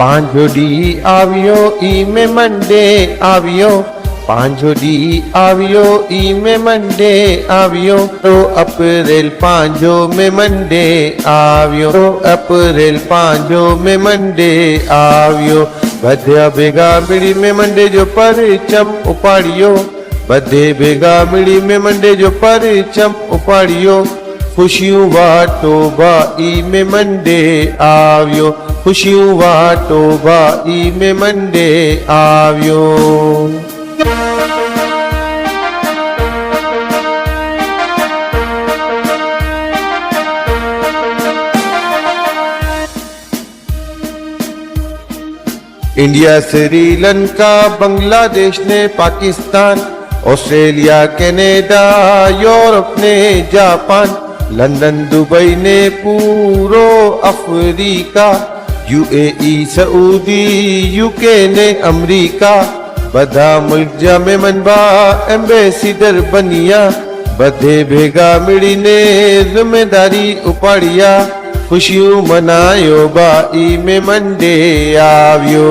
પાંજોડી આવ્યો ઈ મે મંડે આવ્યો, પાંજોડી આવ્યો ઈ મે મંડે આવ્યો, તો અપ્રેલ પાંજો મે મંડે આવ્યો, તો અપ્રેલ પાંજો મે મંડે આવ્યો, બધા ભેગા મિળી મે મંડે જો પરચમ ઉપાડ્યો, બધે ભેગા મિળી મે મંડે જો પરચમ ઉપાડ્યો, खुशियों वाटो भाई में मंडे आव्यो, खुशियों वाटो भाई में मंडे आव्यो। इंडिया, श्रीलंका, बांग्लादेश ने पाकिस्तान, ऑस्ट्रेलिया, कनाडा, यूरोप ने जापान, लंदन, दुबई ने पूरो अफ्रीका, यूएई, सऊदी, यूके ने अमेरिका, बधा मुल्क जा मेहमानबा एम्बेसिडर बनिया, बधे भेगा मिलीने जिम्मेदारी उपाड़िया, खुशियों मनायो भाई में मंडे आव्यो।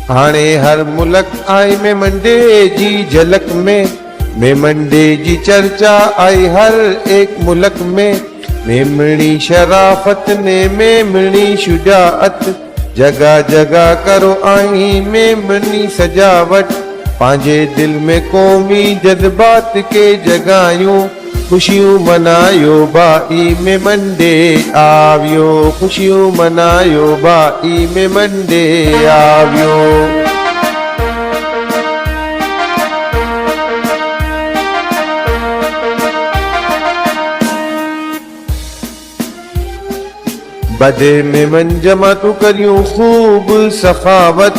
हाणे हर मुल्क आई में मंडे जी झलक में, मंडे जी चर्चा आई हर एक मुल्क में, मेमणी शराफत ने मेमणी शुजाअत, जगह जगह करो आई मेमणी सजावट, पांजे दिल में कौमी जज्बात के जगायूं, खुशियों मनायो भाई में मंडे आव्यो, खुशियों मनायो भाई में मंडे आव्यो। बदे मेमन जमा तू करियूं खूब सखावत,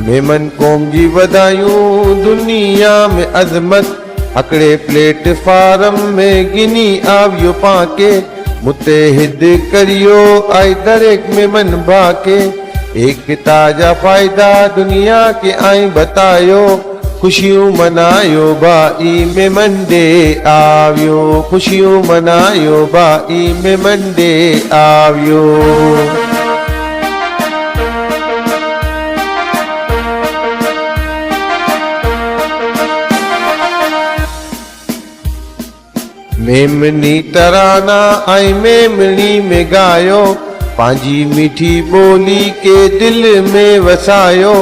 मेमन कौम जी वधायूं दुनिया में अजमत, अकड़े प्लेटफार्म में गिनी आव्यो पाके, मुत्तहिद करियो आई दरेक में मन भाके, एक ताजा फायदा दुनिया के आई बतायो, खुशियों मनायो भाई में मंडे आव्यो, खुशियों मनायो भाई में मंडे आव्यो। मेमनी तराना आई मेमनी में गायो, पांजी मीठी बोली के दिल में वसायो,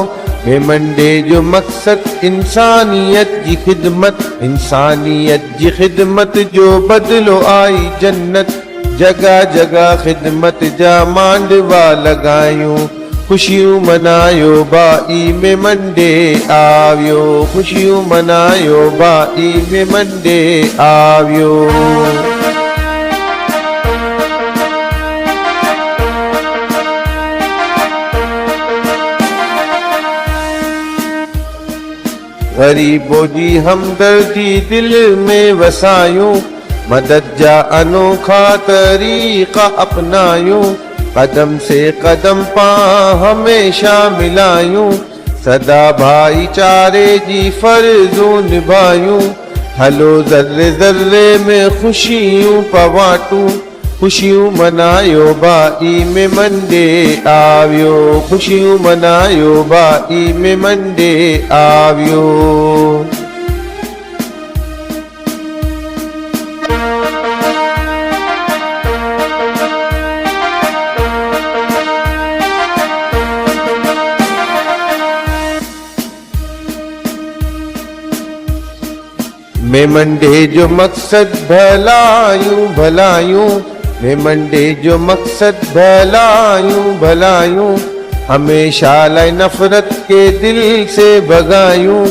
मेमंडे जो मकसद इंसानियत जी खिदमत, इंसानियत जी खिदमत जो बदलो आई जन्नत, जगह जगह खिदमत जा मांडवा लगायूं, खुशियों मनायो भाई में मंडे आव्यो, खुशियों मनायो भाई में मंडे आव्यो। गरीबों जी हमदर्दी दिल में वसायूं, मदद जा अनोखा तरीका अपनायूं, कदम से कदम पा हमेशा मिलायूं, सदा भाईचारे जी फर्जों निभायूं, हलो जर्रे जर्रे में खुशियों पवाटूं, खुशियों मनायो भाई में मंडे आव्यो, खुशियों मनायो भाई में मंडे आव्यो। में मंडे जो मकसद भलायूं भलायूं, में मंडे जो मकसद भलायूं भलायूं, हमेशा लाई नफरत के दिल से भगायूं,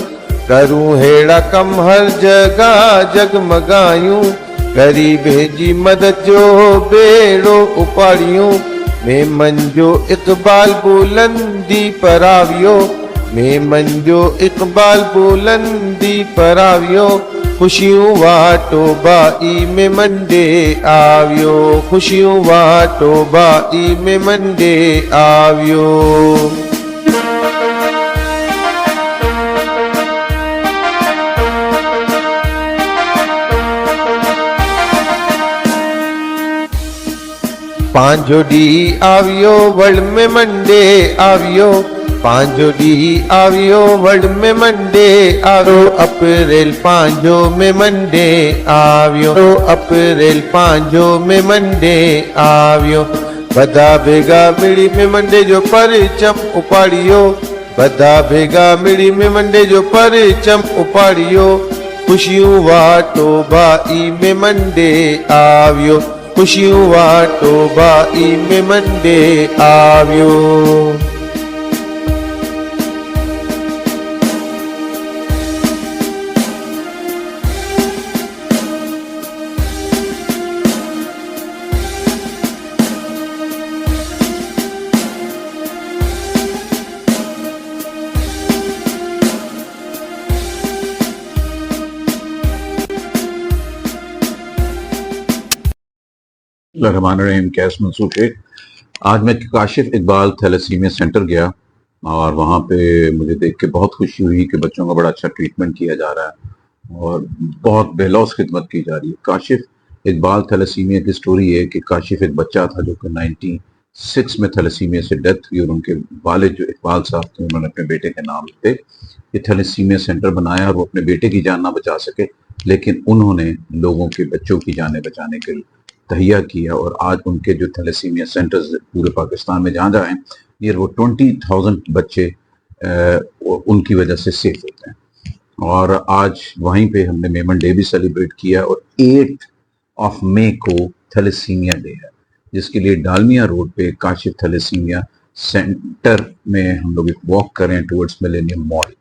करूं हेड़ा कम हर जगह जगमगायूं, गरीबे जी मदद जो बेड़ो उपाड़ियूं, में मन जो इकबाल बुलंदी परावियो, में मन जो इकबाल बुलंदी परावियो, खुशियों वाटो भाई में मंडे आव्यो, खुशियों वाटो भाई में मंडे आव्यो। पांचोडी आवियो वर्ल्ड में मंडे आवियो, पांचोडी आवियो वर्ल्ड में मंडे आरो अप्रैल पांचो में मंडे आवियो, अप्रैल पांचो में मंडे आवियो। बधा भेगा मिली में मंडे जो परचम उपाड़ियो, बधा भेगा मिली में मंडे जो परचम उपाड़ियो। खुशियों वाटो भाई में मंडे आवियो, खुशियों वाटो भाई में मंडे आवियो। रहमान कैस मंसूर शेख। आज मैं काशिफ इकबाल थैलेसीमिया सेंटर गया और वहाँ पे मुझे देख के बहुत खुशी हुई कि बच्चों का बड़ा अच्छा ट्रीटमेंट किया जा रहा है और बहुत बेलौस खिदमत की जा रही है। काशिफ इकबाल थैलेसीमिया की स्टोरी है कि काशिफ एक बच्चा था जो कि 96 में थैलेसीमिया से डेथ हुई और उनके वालिद जो इकबाल साहब थे उन्होंने अपने बेटे के नाम पे ये थैलेसीमिया सेंटर बनाया और वो अपने बेटे की जान ना बचा सके, लेकिन उन्होंने लोगों के बच्चों की जानें बचाने के लिए तहिया किया और आज उनके जो थैलेसीमिया सेंटर्स पूरे पाकिस्तान में जहाँ जहाँ हैं नियर वो 20,000 बच्चे उनकी वजह से सेफ होते हैं। और आज वहीं पे हमने मेमन डे भी सेलिब्रेट किया और 8 मई को थैलेसीमिया डे है, जिसके लिए डालमिया रोड पे काशिफ थैलेसीमिया सेंटर में हम लोग एक वॉक करें टुवर्ड्स मिलेनियम मॉल।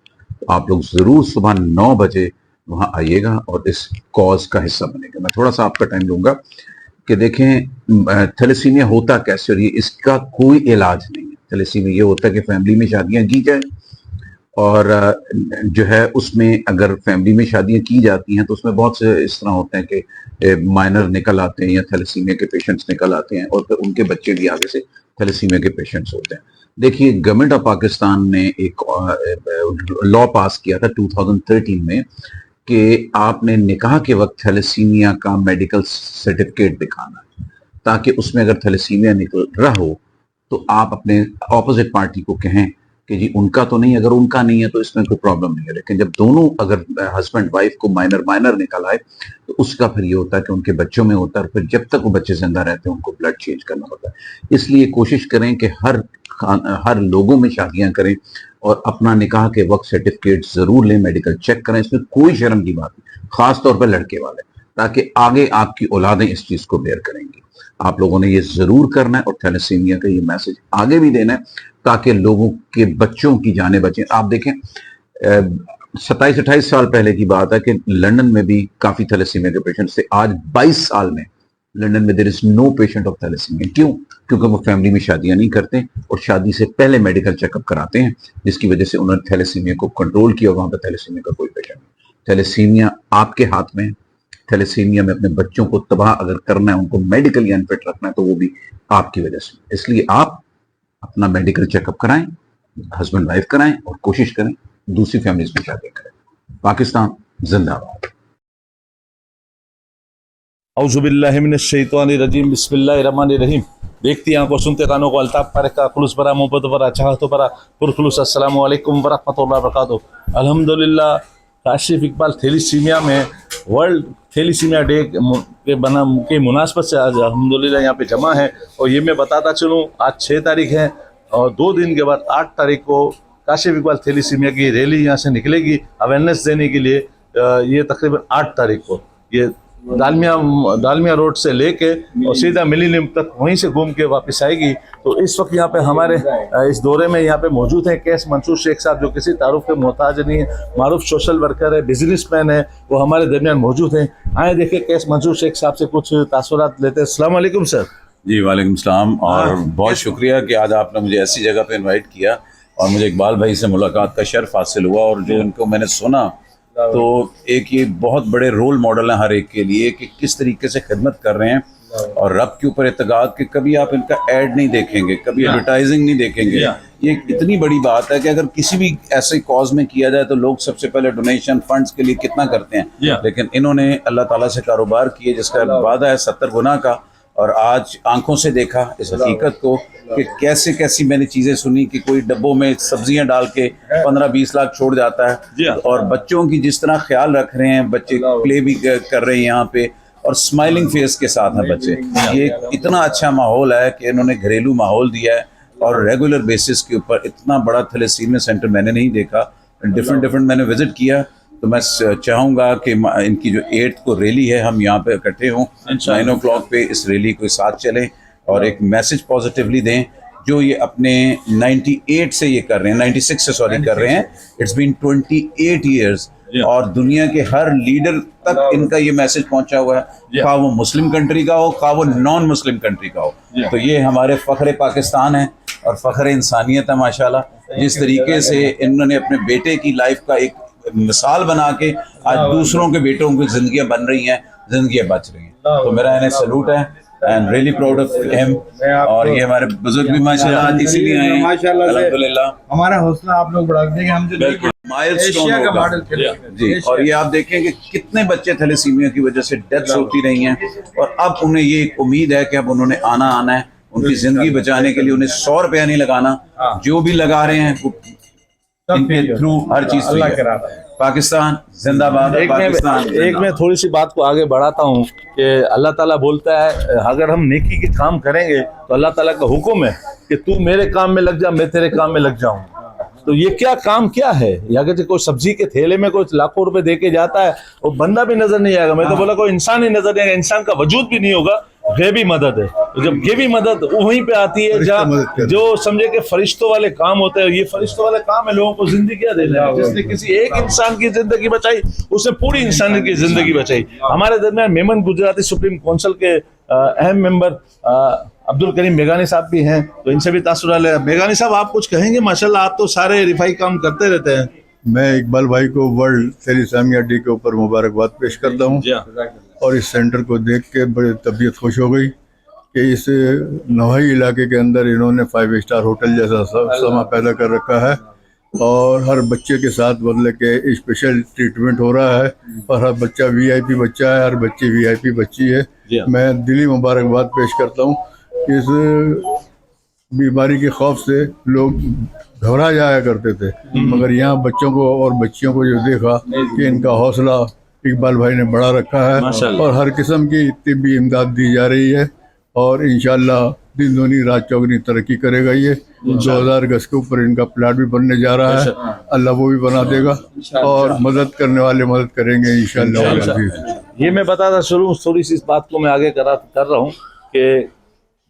आप लोग जरूर सुबह 9 बजे वहाँ आइएगा और इस कॉज का हिस्सा बनेगा। मैं थोड़ा सा आपका टाइम लूंगा कि देखें थैलेसीमिया होता कैसे और ये इसका कोई इलाज नहीं है। थैलेसीमिया ये होता है कि फैमिली में शादियां की जाए और जो है उसमें अगर फैमिली में शादियां की जाती हैं तो उसमें बहुत से इस तरह होते हैं कि माइनर निकल आते हैं या थैलेसीमिया के पेशेंट्स निकल आते हैं और फिर उनके बच्चे भी आगे से थैलेसीमिया के पेशेंट्स होते हैं। देखिए, गवर्नमेंट ऑफ पाकिस्तान ने एक लॉ पास किया था 2013 में कि आपने निकाह के वक्त थैलेसीमिया का मेडिकल सर्टिफिकेट दिखाना है, ताकि उसमें अगर थैलेसीमिया निकल रहा हो तो आप अपने ऑपोजिट पार्टी को कहें कि जी उनका तो नहीं, अगर उनका नहीं है तो इसमें कोई प्रॉब्लम नहीं है। लेकिन जब दोनों अगर हस्बैंड वाइफ को माइनर निकल आए तो उसका फिर ये होता है कि उनके बच्चों में होता है और फिर जब तक वो बच्चे जिंदा रहते हैं उनको ब्लड चेंज करना होता है। इसलिए कोशिश करें कि हर लोगों में शादियां करें और अपना निकाह के वक्त सर्टिफिकेट जरूर लें, मेडिकल चेक करें। इसमें कोई शर्म की बात नहीं, खास तौर पर लड़के वाले, ताकि आगे आपकी औलादें इस चीज को बेयर करेंगी। आप लोगों ने ये जरूर करना है और थैलेसीमिया का ये मैसेज आगे भी देना है ताकि लोगों के बच्चों की जानें बचें। आप देखें 27-28 साल पहले की बात है कि लंदन में भी काफी थैलेसीमिया के पेशेंट्स थे। आज 22 साल में लंदन में there is no patient of thalassemia. क्यों? क्योंकि वो फैमिली में शादियां नहीं करते और शादी से पहले मेडिकल चेकअप कराते हैं, जिसकी वजह से उन्होंने थैलेसीमिया को कंट्रोल किया और वहां पर थैलेसीमिया का कोई पेशेंट नहीं। थैलेसीमिया आपके हाथ में है। थैलेसीमिया में अपने बच्चों को तबाह अगर करना है, उनको मेडिकली अनफिट रखना है, तो वो भी आपकी वजह से। इसलिए आप अपना मेडिकल चेकअप कराएं, हस्बैंड वाइफ कराएं और कोशिश करें दूसरी फैमिलीज में शादी करें। पाकिस्तान जिंदाबाद। औज़ुबिल्लाहि मिनश्शैतानिर्रजीम, बिस्मिल्लाहिर्रहमानिर्रहीम। देखती आंखों, सुनते कानों को अल्ताफ पर का खुलूस भरा मोहब्बत भरा चाहतों भरा पुरखुलूस अस्सलामु अलैकुम व रहमतुल्लाहि व बरकातुहू। अल्हम्दुलिल्लाह, काशिफ इकबाल थैलेसीमिया में वर्ल्ड थैलेसीमिया डे के मुनासबत से आज अल्हम्दुलिल्लाह यहाँ पे जमा है। और ये मैं बताता चलूँ, आज 6 तारीख है और 2 दिन के बाद 8 तारीख को काशिफ इकबाल थैलेसीमिया की रैली यहाँ से निकलेगी अवेयरनेस देने के लिए। ये तकरीबन 8 तारीख को ये डालमिया रोड से लेके और सीधा मिलेनियम तक वहीं से घूम के वापस आएगी। तो इस वक्त यहाँ पे हमारे इस दौरे में यहाँ पे मौजूद हैं कैस मंसूर शेख साहब, जो किसी तारुफ के मोहताज नहीं है, मारूफ सोशल वर्कर है, बिजनेसमैन है, वो हमारे दरमियान मौजूद हैं। आए देखिए कैस मंसूर शेख साहब से कुछ तासुरात लेते हैं। अस्सलाम वालेकुम सर। जी वालेकुम सलाम, और बहुत शुक्रिया कि आज आपने मुझे ऐसी जगह पे इनवाइट किया और मुझे इकबाल भाई से मुलाकात का शर्फ हासिल हुआ। और जो इनको मैंने सुना तो एक ये बहुत बड़े रोल मॉडल है हर एक के लिए कि किस तरीके से खिदमत कर रहे हैं और रब के ऊपर इत्तेकाद कि कभी आप इनका ऐड नहीं देखेंगे, कभी एडवर्टाइजिंग नहीं देखेंगे। ये इतनी बड़ी बात है कि अगर किसी भी ऐसे कॉज में किया जाए तो लोग सबसे पहले डोनेशन फंड्स के लिए कितना करते हैं, लेकिन इन्होंने अल्लाह ताला से कारोबार किए जिसका वादा है 70 गुना का, और आज आंखों से देखा इस हकीकत को कि कैसे कैसी मैंने चीज़ें सुनी कि कोई डब्बों में सब्जियां डाल के 15-20 लाख छोड़ जाता है, और बच्चों की जिस तरह ख्याल रख रहे हैं, बच्चे प्ले भी कर रहे हैं यहाँ पे और स्माइलिंग फेस के साथ हैं बच्चे। ये इतना अच्छा माहौल है कि इन्होंने घरेलू माहौल दिया है और रेगुलर बेसिस के ऊपर इतना बड़ा थैलेसीमिया सेंटर मैंने नहीं देखा। डिफरेंट मैंने विजिट किया, तो मैं चाहूँगा कि इनकी जो 8th को रैली है हम यहाँ पे इकट्ठे हों 9 o'clock पे, इस रैली को साथ चलें और एक मैसेज पॉजिटिवली दें। जो ये अपने 98 से ये कर रहे हैं, 96 से सॉरी कर रहे हैं, इट्स बीन 28 years और दुनिया के हर लीडर तक इनका ये मैसेज पहुंचा हुआ है, खा वो मुस्लिम कंट्री का हो, खा वो नॉन मुस्लिम कंट्री का हो। तो ये हमारे फ़ख्र पाकिस्तान है और फ़ख्र इंसानियत है माशाल्लाह। जिस तरीके से इन्होंने अपने बेटे की लाइफ का एक मिसाल बना के आज दूसरों के बेटों की जिंदगियां बन रही हैं, जिंदगियां बच रही हैं, तो मेरा इन्हें सैल्यूट है and really proud of him. और ये हमारे बुजुर्ग भी माशाल्लाह आज इसीलिए आए हैं, अल्हम्दुलिल्लाह। हमारा हौसला आप लोग बढ़ा देंगे, हम जो माइलस्टोन एशिया का होगा मॉडल जी। और ये आप देखें कि कितने बच्चे थैलेसीमिया की वजह से डेथ्स होती रही हैं और अब उन्हें ये एक उम्मीद है कि अब उन्होंने आना है, उनकी जिंदगी बचाने के लिए उन्हें 100 रुपया नहीं लगाना, जो भी लगा रहे हैं वो इनके थ्रू हर चीज फ्री है। पाकिस्तान जिंदाबाद। एक मैं थोड़ी सी बात को आगे बढ़ाता हूँ कि अल्लाह ताला बोलता है अगर हम नेकी के काम करेंगे तो अल्लाह ताला का हुक्म है कि तू मेरे काम में लग जा, मैं तेरे काम में लग जाऊँ। तो ये क्या काम क्या है? अगर कोई सब्जी के थैले में कोई लाखों रुपए दे के जाता है, वो बंदा भी नजर नहीं आएगा, मैं तो बोला कोई इंसान ही नजर नहीं आएगा, इंसान का वजूद भी नहीं होगा, गैबी मदद है। तो जब गैबी मदद वहीं पे आती है जहाँ जो समझे कि फरिश्तों वाले काम होते हैं, ये फरिश्तों वाले काम है लोगों को जिंदगी देना है। जिसने किसी एक इंसान की जिंदगी बचाई उसने पूरी इंसानियत की जिंदगी बचाई। हमारे दरमियान मेमन गुजराती सुप्रीम काउंसिल के अहम मेंबर अब्दुल करीम मेघानी साहब भी हैं, तो इनसे भी तासुर है। मेघानी साहब आप कुछ कहेंगे? माशाल्लाह आप तो सारे रिफाई काम करते रहते हैं। मैं इकबाल भाई को वर्ल्ड थैलेसीमिया डे के ऊपर मुबारकबाद पेश करता हूँ और इस सेंटर को देख के बड़ी तबीयत खुश हो गई कि इस नवाई इलाके के अंदर इन्होंने 5 स्टार होटल जैसा समा पैदा कर रखा है और हर बच्चे के साथ बदले के स्पेशल ट्रीटमेंट हो रहा है और हर बच्चा VIP बच्चा है, हर बच्ची VIP बच्ची है। मैं दिली मुबारकबाद पेश करता हूँ। इस बीमारी के खौफ से लोग घबरा जाया करते थे, मगर यहाँ बच्चों को और बच्चियों को जो देखा कि इनका हौसला इकबाल भाई ने बढ़ा रखा है और हर किस्म की तिब्बी इमदाद दी जा रही है और इंशाल्लाह दिन दूनी रात चौगनी तरक्की करेगा। ये 2000 गज के ऊपर इनका प्लाट भी बनने जा रहा है, अल्लाह वो भी बना देगा और मदद करने वाले मदद करेंगे इंशाल्लाह। ये मैं बताता शुरू थोड़ी सी इस बात को मैं आगे कर रहा हूँ कि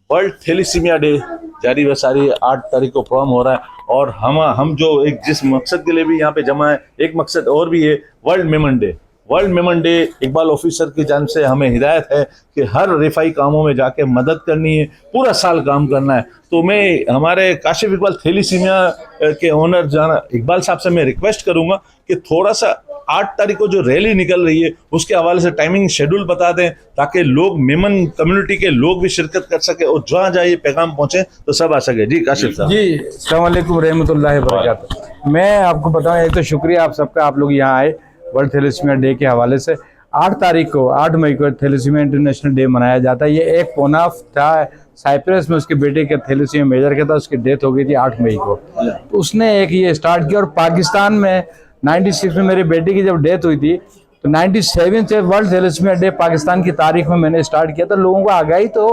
वर्ल्ड थैलेसीमिया डे जारी वसारी 8 तारीख को प्रोग्राम हो रहा है और हम जो एक जिस मकसद के लिए भी यहाँ पे जमा है, एक मकसद और भी है, world Memon day. World Memon day Iqbal officer की जान से हमें हिदायत है कि हर रिफाई कामों में जाके मदद करनी है, पूरा साल काम करना है। तो मैं हमारे काशिफ इकबाल थैलेसीमिया के ओनर जाना इकबाल साहब से मैं रिक्वेस्ट करूंगा कि थोड़ा सा 8 तारीख को जो रैली निकल रही है उसके हवाले से टाइमिंग शेड्यूल बता दें ताकि लोग मेमन कम्युनिटी के लोग भी शिरकत कर सके और जहाँ जहाँ ये पैगाम पहुंचे तो सब आ सके। जी काशिफ साहब। जी अस्सलाम वालेकुम रहमतुल्लाहि व बरकातहू। मैं आपको बताऊं, एक तो शुक्रिया आप सबका, आप लोग यहाँ आए वर्ल्ड थैलेसीमिया डे के हवाले से। 8 तारीख को 8 मई को थैलेसीमिया इंटरनेशनल डे मनाया जाता है। ये एक पोनाफ था साइप्रस में, उसके बेटे के थैलेसीमिया मेजर का था, उसकी डेथ हो गई थी 8 मई को। तो उसने एक ये स्टार्ट किया और पाकिस्तान में 96 में मेरे बेटे की जब डेथ हुई थी तो 97 से वर्ल्ड थैलेसीमिया डे पाकिस्तान की तारीख में मैंने स्टार्ट किया था। लोगों को आगाही तो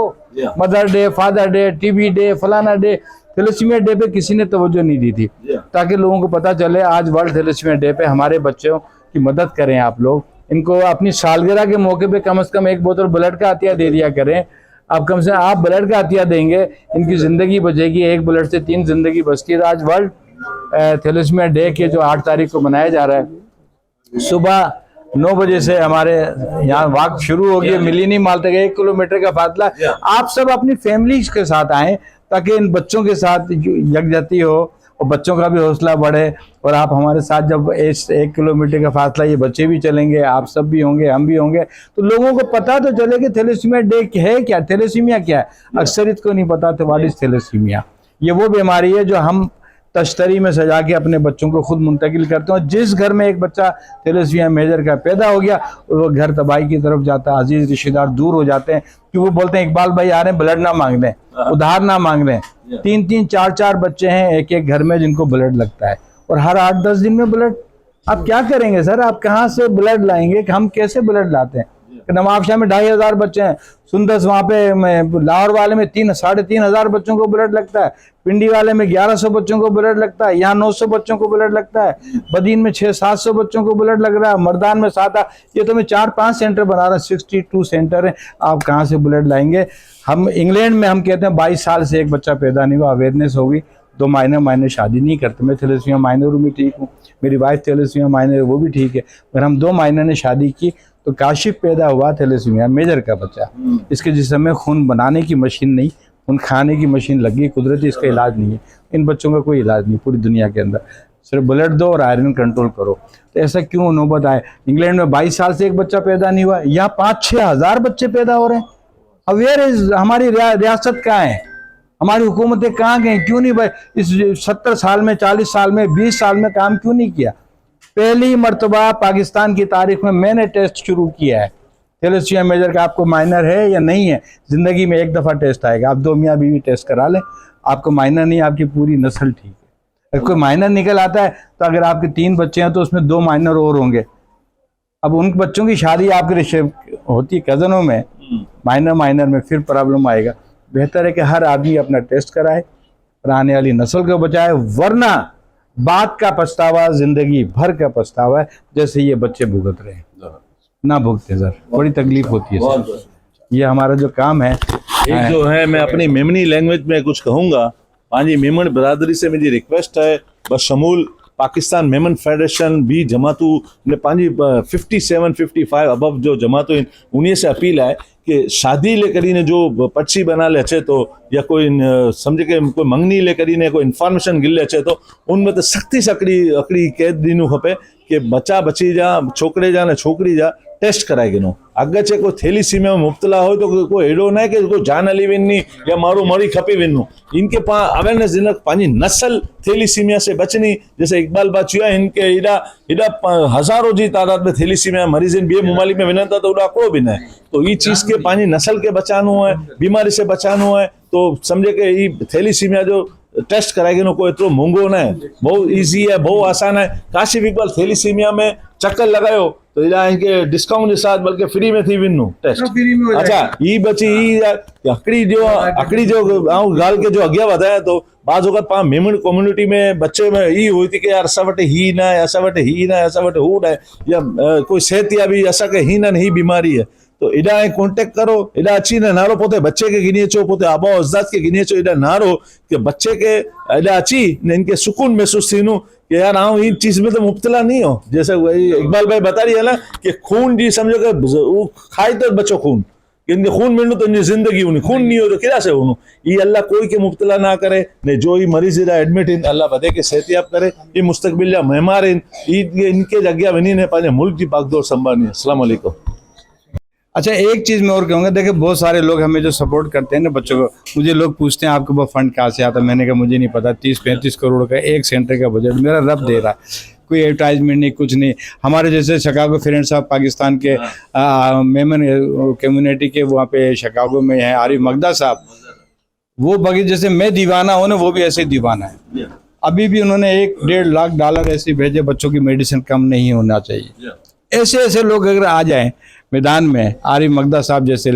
mother day, father day, TB day, फलाना डे, थैलेसीमिया डे पे किसी ने तवज्जो नहीं दी थी ताकि लोगों को पता चले आज वर्ल्ड थैलेसीमिया डे पे हमारे बच्चों की मदद करें। आप लोग इनको अपनी सालगिरह के मौके पे कम से कम 1 बोतल ब्लड का अतिया दे दिया करें। अब कम से कम आप ब्लड का अतिया देंगे, इनकी ज़िंदगी बचेगी। 1 ब्लड से 3 जिंदगी बचती है। तो आज वर्ल्ड थैलेसीमिया डे के जो 8 तारीख को मनाया जा रहा है, सुबह 9 बजे से हमारे यहाँ वॉक शुरू हो गई। मिलीनी माल तक 1 किलोमीटर का फासला। आप सब अपनी फैमिली के साथ आएँ ताकि इन बच्चों के साथ यकजहती हो और बच्चों का भी हौसला बढ़े। और आप हमारे साथ जब 1 किलोमीटर का फासला, ये बच्चे भी चलेंगे, आप सब भी होंगे, हम भी होंगे, तो लोगों को पता तो चले कि थैलेसीमिया डे है क्या, थैलेसीमिया क्या है। अक्सरियत को नहीं पता तो व्हाट इज थैलेसीमिया। ये वो बीमारी है जो हम तश्तरी में सजा के अपने बच्चों को खुद मुंतकिल करते हैं। और जिस घर में एक बच्चा थैलेसीमिया मेजर का पैदा हो गया वो घर तबाही की तरफ जाता है, अजीज रिश्तेदार दूर हो जाते हैं, क्योंकि वो बोलते हैं इकबाल भाई आ रहे हैं, ब्लड ना मांग लें, उधार ना मांग लें। 3-3, 4-4 बच्चे हैं एक एक घर में जिनको ब्लड लगता है, और हर 8-10 दिन में ब्लड। आप क्या करेंगे सर, आप कहाँ से ब्लड लाएंगे, हम कैसे ब्लड लाते हैं? नवाबशाह में 2500 बच्चे हैं, सुंदस वहाँ पे लाहौर वाले में 3-3.5 बच्चों को ब्लड लगता है, पिंडी वाले में 1100 बच्चों को ब्लड लगता है, यहाँ 900 बच्चों को ब्लड लगता है, बदीन में 600-700 बच्चों को ब्लड लग रहा है, मर्दान में 7। ये तो मैं 4-5 सेंटर बना रहा हूँ, 62 सेंटर है। आप कहाँ से ब्लड लाएंगे? हम इंग्लैंड में हम कहते हैं 22 साल से एक बच्चा पैदा नहीं हुआ, अवेयरनेस होगी, 2 महीने शादी नहीं करते। मैं थैलेसीमिया माइनर भी ठीक हूँ, मेरी वाइफ थैलेसीमिया माइनर वो भी ठीक है, अगर हम 2 महीने ने शादी की तो काशिफ पैदा हुआ थैलेसीमिया मेजर का बच्चा। इसके जिस्म में खून बनाने की मशीन नहीं, खून खाने की मशीन लगी कुदरती, इसका इलाज नहीं है। इन बच्चों का कोई इलाज नहीं पूरी दुनिया के अंदर, सिर्फ ब्लड दो और आयरन कंट्रोल करो। तो ऐसा क्यों नौबत आए? इंग्लैंड में 22 साल से एक बच्चा पैदा नहीं हुआ, यहाँ 5-6 हज़ार बच्चे पैदा हो रहे हैं। अवेयर हमारी रियासत कहाँ है, हमारी हुकूमतें कहाँ गई? क्यों नहीं भाई इस 70 साल में, 40 साल में, 20 साल में काम क्यों नहीं किया? पहली मर्तबा पाकिस्तान की तारीख में मैंने टेस्ट शुरू किया है थैलेसीमिया मेजर का। आपको माइनर है या नहीं है, जिंदगी में एक दफ़ा टेस्ट आएगा, आप 2 मियाँ बीवी टेस्ट करा लें, आपको माइनर नहीं, आपकी पूरी नस्ल ठीक है। अगर कोई माइनर निकल आता है तो अगर आपके 3 बच्चे हैं तो उसमें 2 माइनर और होंगे। अब उन बच्चों की शादी आपके रिश्ते होती है कज़नों में, माइनर में, फिर प्रॉब्लम आएगा। बेहतर है कि हर आदमी अपना टेस्ट कराए और आने वाली नस्ल को बचाए, वरना बात का पछतावा जिंदगी भर का पछतावा है, जैसे ये बच्चे भुगत रहे हैं। ना भुगते सर, बड़ी तकलीफ होती है सर। ये हमारा जो काम है, एक जो है मैं अपनी मेमनी लैंग्वेज में कुछ कहूँगा। पांजी मेमन बिरादरी से मुझी रिक्वेस्ट है, बशमूल पाकिस्तान मेमन फेडरेशन भी जमातू ने पांजी 57-55 अबव जो जमातू उन्हीं से अपील है कि शादी लेकर ने जो पर्ची बना ले अचे तो, या कोई समझे के कोई मंगनी लेकर ने कोई इन्फॉर्मेशन गिल अचे तो उनमें तो सख्ती से अकड़ी कैद ॾिनो खपे कि बच्चा बची जा, छोकरे जा न छोकरी जा टेस्ट कराए गिनो। अगर चे कोई थैलेसीमिया में मुब्तला हो तो कोई एडो ना कि कोई जान हली वञी या मारो मरी खपी वञो, इनके अवेयरनेस दिन पांजी नस्ल थैलेसीमिया से बचनी। जैसे इकबाल बाचिया इनके एडा हजारों जी तादाद में थैलेसीमिया मरीज इन बे मुमालिक में वञनि था तो उड़ा को भी न है। तो ये चीज के पांजी नस्ल के बचानो है, बीमारी से बचानो है, तो समझे कि ये थैलेसीमिया जो टेस्ट कराएगी नो कोई एतिरो महंगो न है, बहुत ईजी है, बहुत आसान है। काशिफ इकबाल थैलेसीमिया में चक्कर लगायो तो इला इनके डिस्काउंट के साथ बल्कि फ्री में थी विनो टेस्ट। अच्छा ये बची अकड़ी जो गाल के जो अगिया वधाया तो बाज़ वक़्त पा मेमन कम्युनिटी में बच्चे में ये हुई थी कि यार असा वटि ही ना है, असा वटि ही ना है, असा वटि हू ना है, या कोई सेहतियाबी असा के ही ना ही बीमारी है, तो एडा कॉन्टेक्ट करो, एडा अची ने नारो पोते बच्चे के गिनी अचो, पोते आबा अजदाद के गिनी अचो, एडा नारो कि बच्चे के एडा अची ने इनके सुकून महसूस थीनू कि यार हाँ इन चीज में तो मुब्तला नहीं हो। जैसे इकबाल भाई बता रही है ना कि खून जी समझो कि वो खाए तो बच्चो खून, इनके खून मिलनो तो इनकी जिंदगी उन्हें खून नहीं हो तो किरा से उन्हों ये अल्लाह कोई के मुब्तला ना करे ने जो ही मरीज इधर एडमिट इन अल्लाह बदे के सेहतियाब करे, ये मुस्तकबिल जा मेहमान इन इनके जगह वनी ने पाने मुल्क की बागडोर संभालनी है। अस्सलाम वालेकुम। अच्छा एक चीज़ मैं और कहूँगा, देखिए बहुत सारे लोग हमें जो सपोर्ट करते हैं ना बच्चों को, मुझे लोग पूछते हैं आपके पास फंड कहाँ से आता है, मैंने कहा मुझे नहीं पता। 30-35 करोड़ का एक सेंटर का बजट मेरा रब दे रहा है, कोई एडवर्टाइजमेंट नहीं, कुछ नहीं। हमारे जैसे शिकागो फ्रेंड साहब पाकिस्तान के मेमन कम्युनिटी के वहाँ पे शिकागो में हैं, आरिफ मगदा साहब, वो बगी जैसे मैं दीवाना हूँ ना वो भी ऐसे दीवाना है। अभी भी उन्होंने $1-1.5 लाख ऐसे भेजे, बच्चों की मेडिसिन कम नहीं होना चाहिए। ऐसे लोग अगर आ जाएं मैदान में, आरिफ मगदा साहब जैसे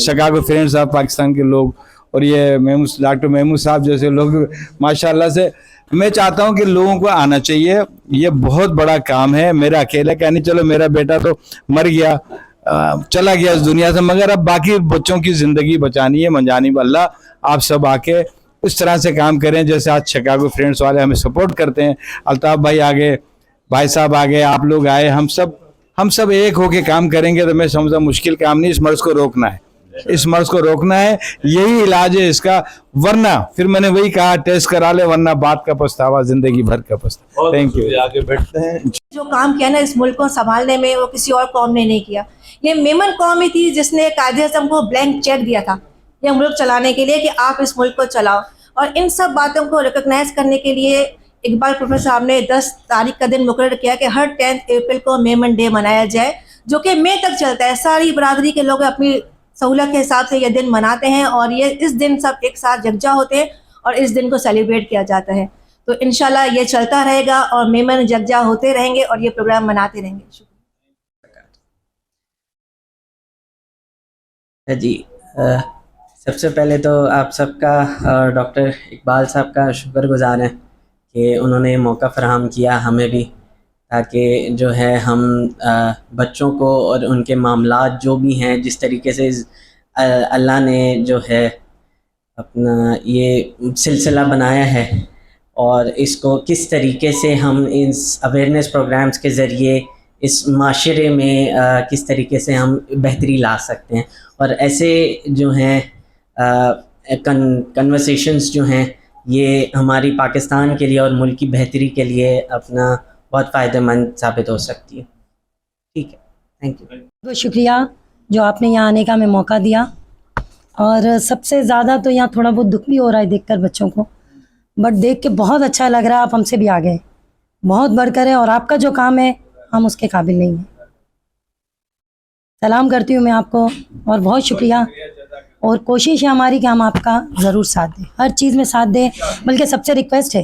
शिकागो फ्रेंड साहब पाकिस्तान के लोग, और ये डॉक्टर महमूद साहब जैसे लोग, माशाल्लाह से मैं चाहता हूं कि लोगों को आना चाहिए। ये बहुत बड़ा काम है, मेरा अकेला का नहीं, चलो मेरा बेटा तो मर गया, चला गया इस दुनिया से, मगर अब बाकी बच्चों की ज़िंदगी बचानी है। मंजानी अल्लाह आप सब आके उस तरह से काम करें जैसे आज शिकागो फ्रेंड्स वाले हमें सपोर्ट करते हैं। अल्ताफ़ भाई आगे, भाई साहब आगे, आप लोग आए, हम सब एक होके काम करेंगे तो मैं समझता मुश्किल काम नहीं। इस मर्ज को रोकना है, इस मर्ज को रोकना है, यही इलाज है इसका। वरना फिर मैंने वही कहा, टेस्ट करा ले, वरना बात का पछतावा जिंदगी भर का पछतावा। Thank you. आगे बैठते हैं। जो काम किया ना इस मुल्क को संभालने में, वो किसी और कौम ने नहीं किया। ये मेमन कौम ही थी जिसने कायदे आज़म को ब्लैंक चेक दिया था ये मुल्क चलाने के लिए कि आप इस मुल्क को चलाओ। और इन सब बातों को रिकॉग्नाइज करने के लिए इकबाल प्रोफेसर साहब ने 10 तारीख का दिन मुकर्रर किया कि हर 10 अप्रैल को मेमन डे मनाया जाए, जो कि मई तक चलता है। सारी बरादरी के लोग अपनी सहूलत के हिसाब से ये दिन मनाते हैं और ये इस दिन सब एक साथ यकजा होते हैं और इस दिन को सेलिब्रेट किया जाता है। तो इंशाल्लाह ये चलता रहेगा और मेमन यकजा होते रहेंगे और ये प्रोग्राम मनाते रहेंगे। शुक्रिया जी, सबसे पहले तो आप सबका और डॉक्टर इकबाल साहब का शुक्रगुजार हैं कि उन्होंने मौका फराहम किया हमें भी, ताकि जो है हम बच्चों को और उनके मामलात जो भी हैं, जिस तरीके से अल्लाह ने जो है अपना ये सिलसिला बनाया है और इसको किस तरीके से हम इस अवेयरनेस प्रोग्राम्स के ज़रिए इस माशरे में किस तरीके से हम बेहतरी ला सकते हैं। और ऐसे जो हैं कन्वर्सेशंस जो हैं ये हमारी पाकिस्तान के लिए और मुल्क की बेहतरी के लिए अपना बहुत फ़ायदेमंद साबित हो सकती है। ठीक है, थैंक यू। बहुत शुक्रिया जो आपने यहाँ आने का हमें मौका दिया। और सबसे ज़्यादा तो यहाँ थोड़ा बहुत दुख भी हो रहा है देखकर बच्चों को, बट देख के बहुत अच्छा लग रहा है। आप हमसे भी आगे बहुत बढ़कर है और आपका जो काम है हम उसके काबिल नहीं हैं। सलाम करती हूँ मैं आपको और बहुत शुक्रिया। और कोशिश है हमारी कि हम आपका ज़रूर साथ दें, हर चीज़ में साथ दें, बल्कि सबसे रिक्वेस्ट है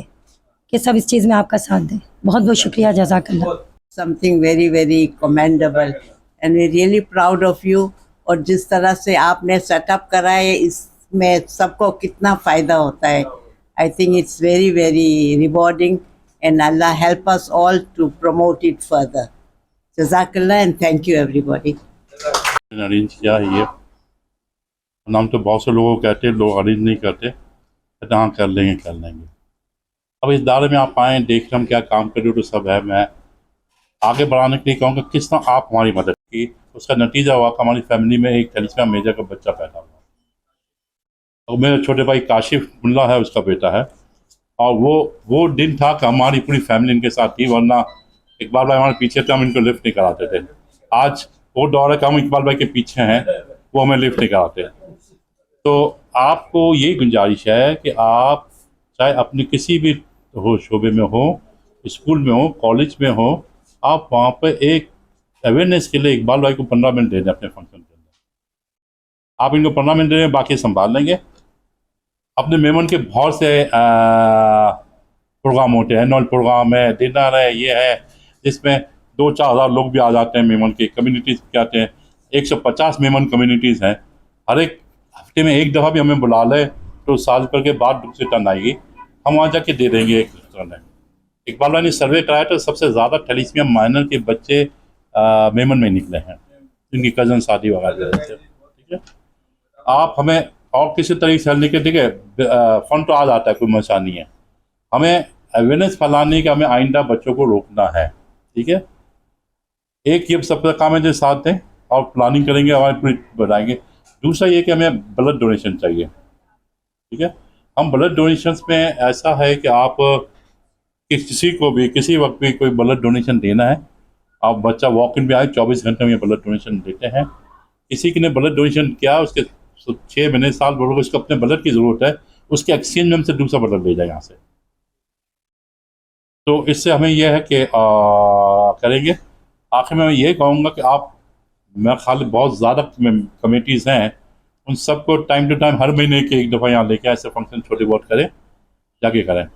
कि सब इस चीज़ में आपका साथ दें। बहुत बहुत शुक्रिया, जज़ाकल्लाह। Something very very commendable and we really proud of you. और जिस तरह से आपने सेटअप करा है इसमें सबको कितना फ़ायदा होता है। I think it's very very rewarding and Allah help us all to promote it further. जज़ाकल्लाह and thank you everybody. Arrange किया है ये नाम तो बहुत से लोगों को कहते हैं, लोग अरेंज नहीं करते, कहते हाँ कर लेंगे। अब इस दायरे में आप आएँ, देख रहे हम क्या काम कर रहे हो, तो सब है। मैं आगे बढ़ाने के लिए कहूँगा किस तरह आप हमारी मदद की, उसका नतीजा हुआ कि हमारी फैमिली में एक थैलेसीमिया मेजर का बच्चा पैदा हुआ। और मेरे छोटे भाई काशिफ मुल्ला है, उसका बेटा है। और वो दिन था कि हमारी पूरी फैमिली इनके साथ थी, वरना इकबाल भाई हमारे पीछे थे, हम इनको लिफ्ट नहीं कराते थे। आज वो दौर है कि हम इकबाल भाई के पीछे हैं, वो हमें लिफ्ट नहीं कराते। तो आपको ये गुंजाइश है कि आप चाहे अपने किसी भी शोबे में हो, स्कूल में हो, कॉलेज में हो, आप वहाँ पे एक अवेयरनेस के लिए इकबाल भाई को 15 मिनट दे दें अपने फंक्शन के अंदर। आप इनको 15 मिनट दे दें, बाकी संभाल लेंगे। अपने मेमन के बहुत से प्रोग्राम होते हैं, एनुअल प्रोग्राम है, डिनर है, ये है, जिसमें 2-4 हज़ार लोग भी आ जाते हैं। मेमन की कम्युनिटीज़ क्या कहते हैं, 150 मेमन कम्युनिटीज़ हैं। हर एक हफ्ते में एक दफ़ा भी हमें बुला ले तो साल भर के बाद दूसरी टर्न आएगी, हम वहाँ जाके दे देंगे एक टर्न है। इकबाल भाई ने सर्वे कराया तो सबसे ज़्यादा थैलेसीमिया माइनर के बच्चे मेमन में निकले हैं, जिनकी कज़न शादी वगैरह। ठीक है, आप हमें और किसी तरीके से हल ठीक है, फंड तो आ जाता है, कोई मसला नहीं है। हमें अवेयरनेस फैलाने का, हमें आइंदा बच्चों को रोकना है। ठीक है, एक ये सबका काम है जो साथ दें और प्लानिंग करेंगे, हमारे पूरी बनाएंगे। दूसरा ये कि हमें ब्लड डोनेशन चाहिए। ठीक है, हम ब्लड डोनेशंस में ऐसा है कि आप किसी को भी किसी वक्त भी कोई ब्लड डोनेशन देना है, आप बच्चा वॉक इन भी आए, 24 घंटे में ब्लड डोनेशन देते हैं। किसी ने ब्लड डोनेशन किया, उसके 6 महीने साल भर को उसको अपने ब्लड की ज़रूरत है, उसके एक्सचेंज में हमसे दूसरा ब्लड ले जाए यहाँ से। तो इससे हमें यह है कि करेंगे। आखिर में मैं ये कहूँगा कि आप, मैं खाली बहुत ज़्यादा कमेटीज़ हैं, उन सबको टाइम टू टाइम हर महीने के एक दफ़ा यहाँ लेके ऐसे फंक्शन छोटे बहुत करें, जाके करें।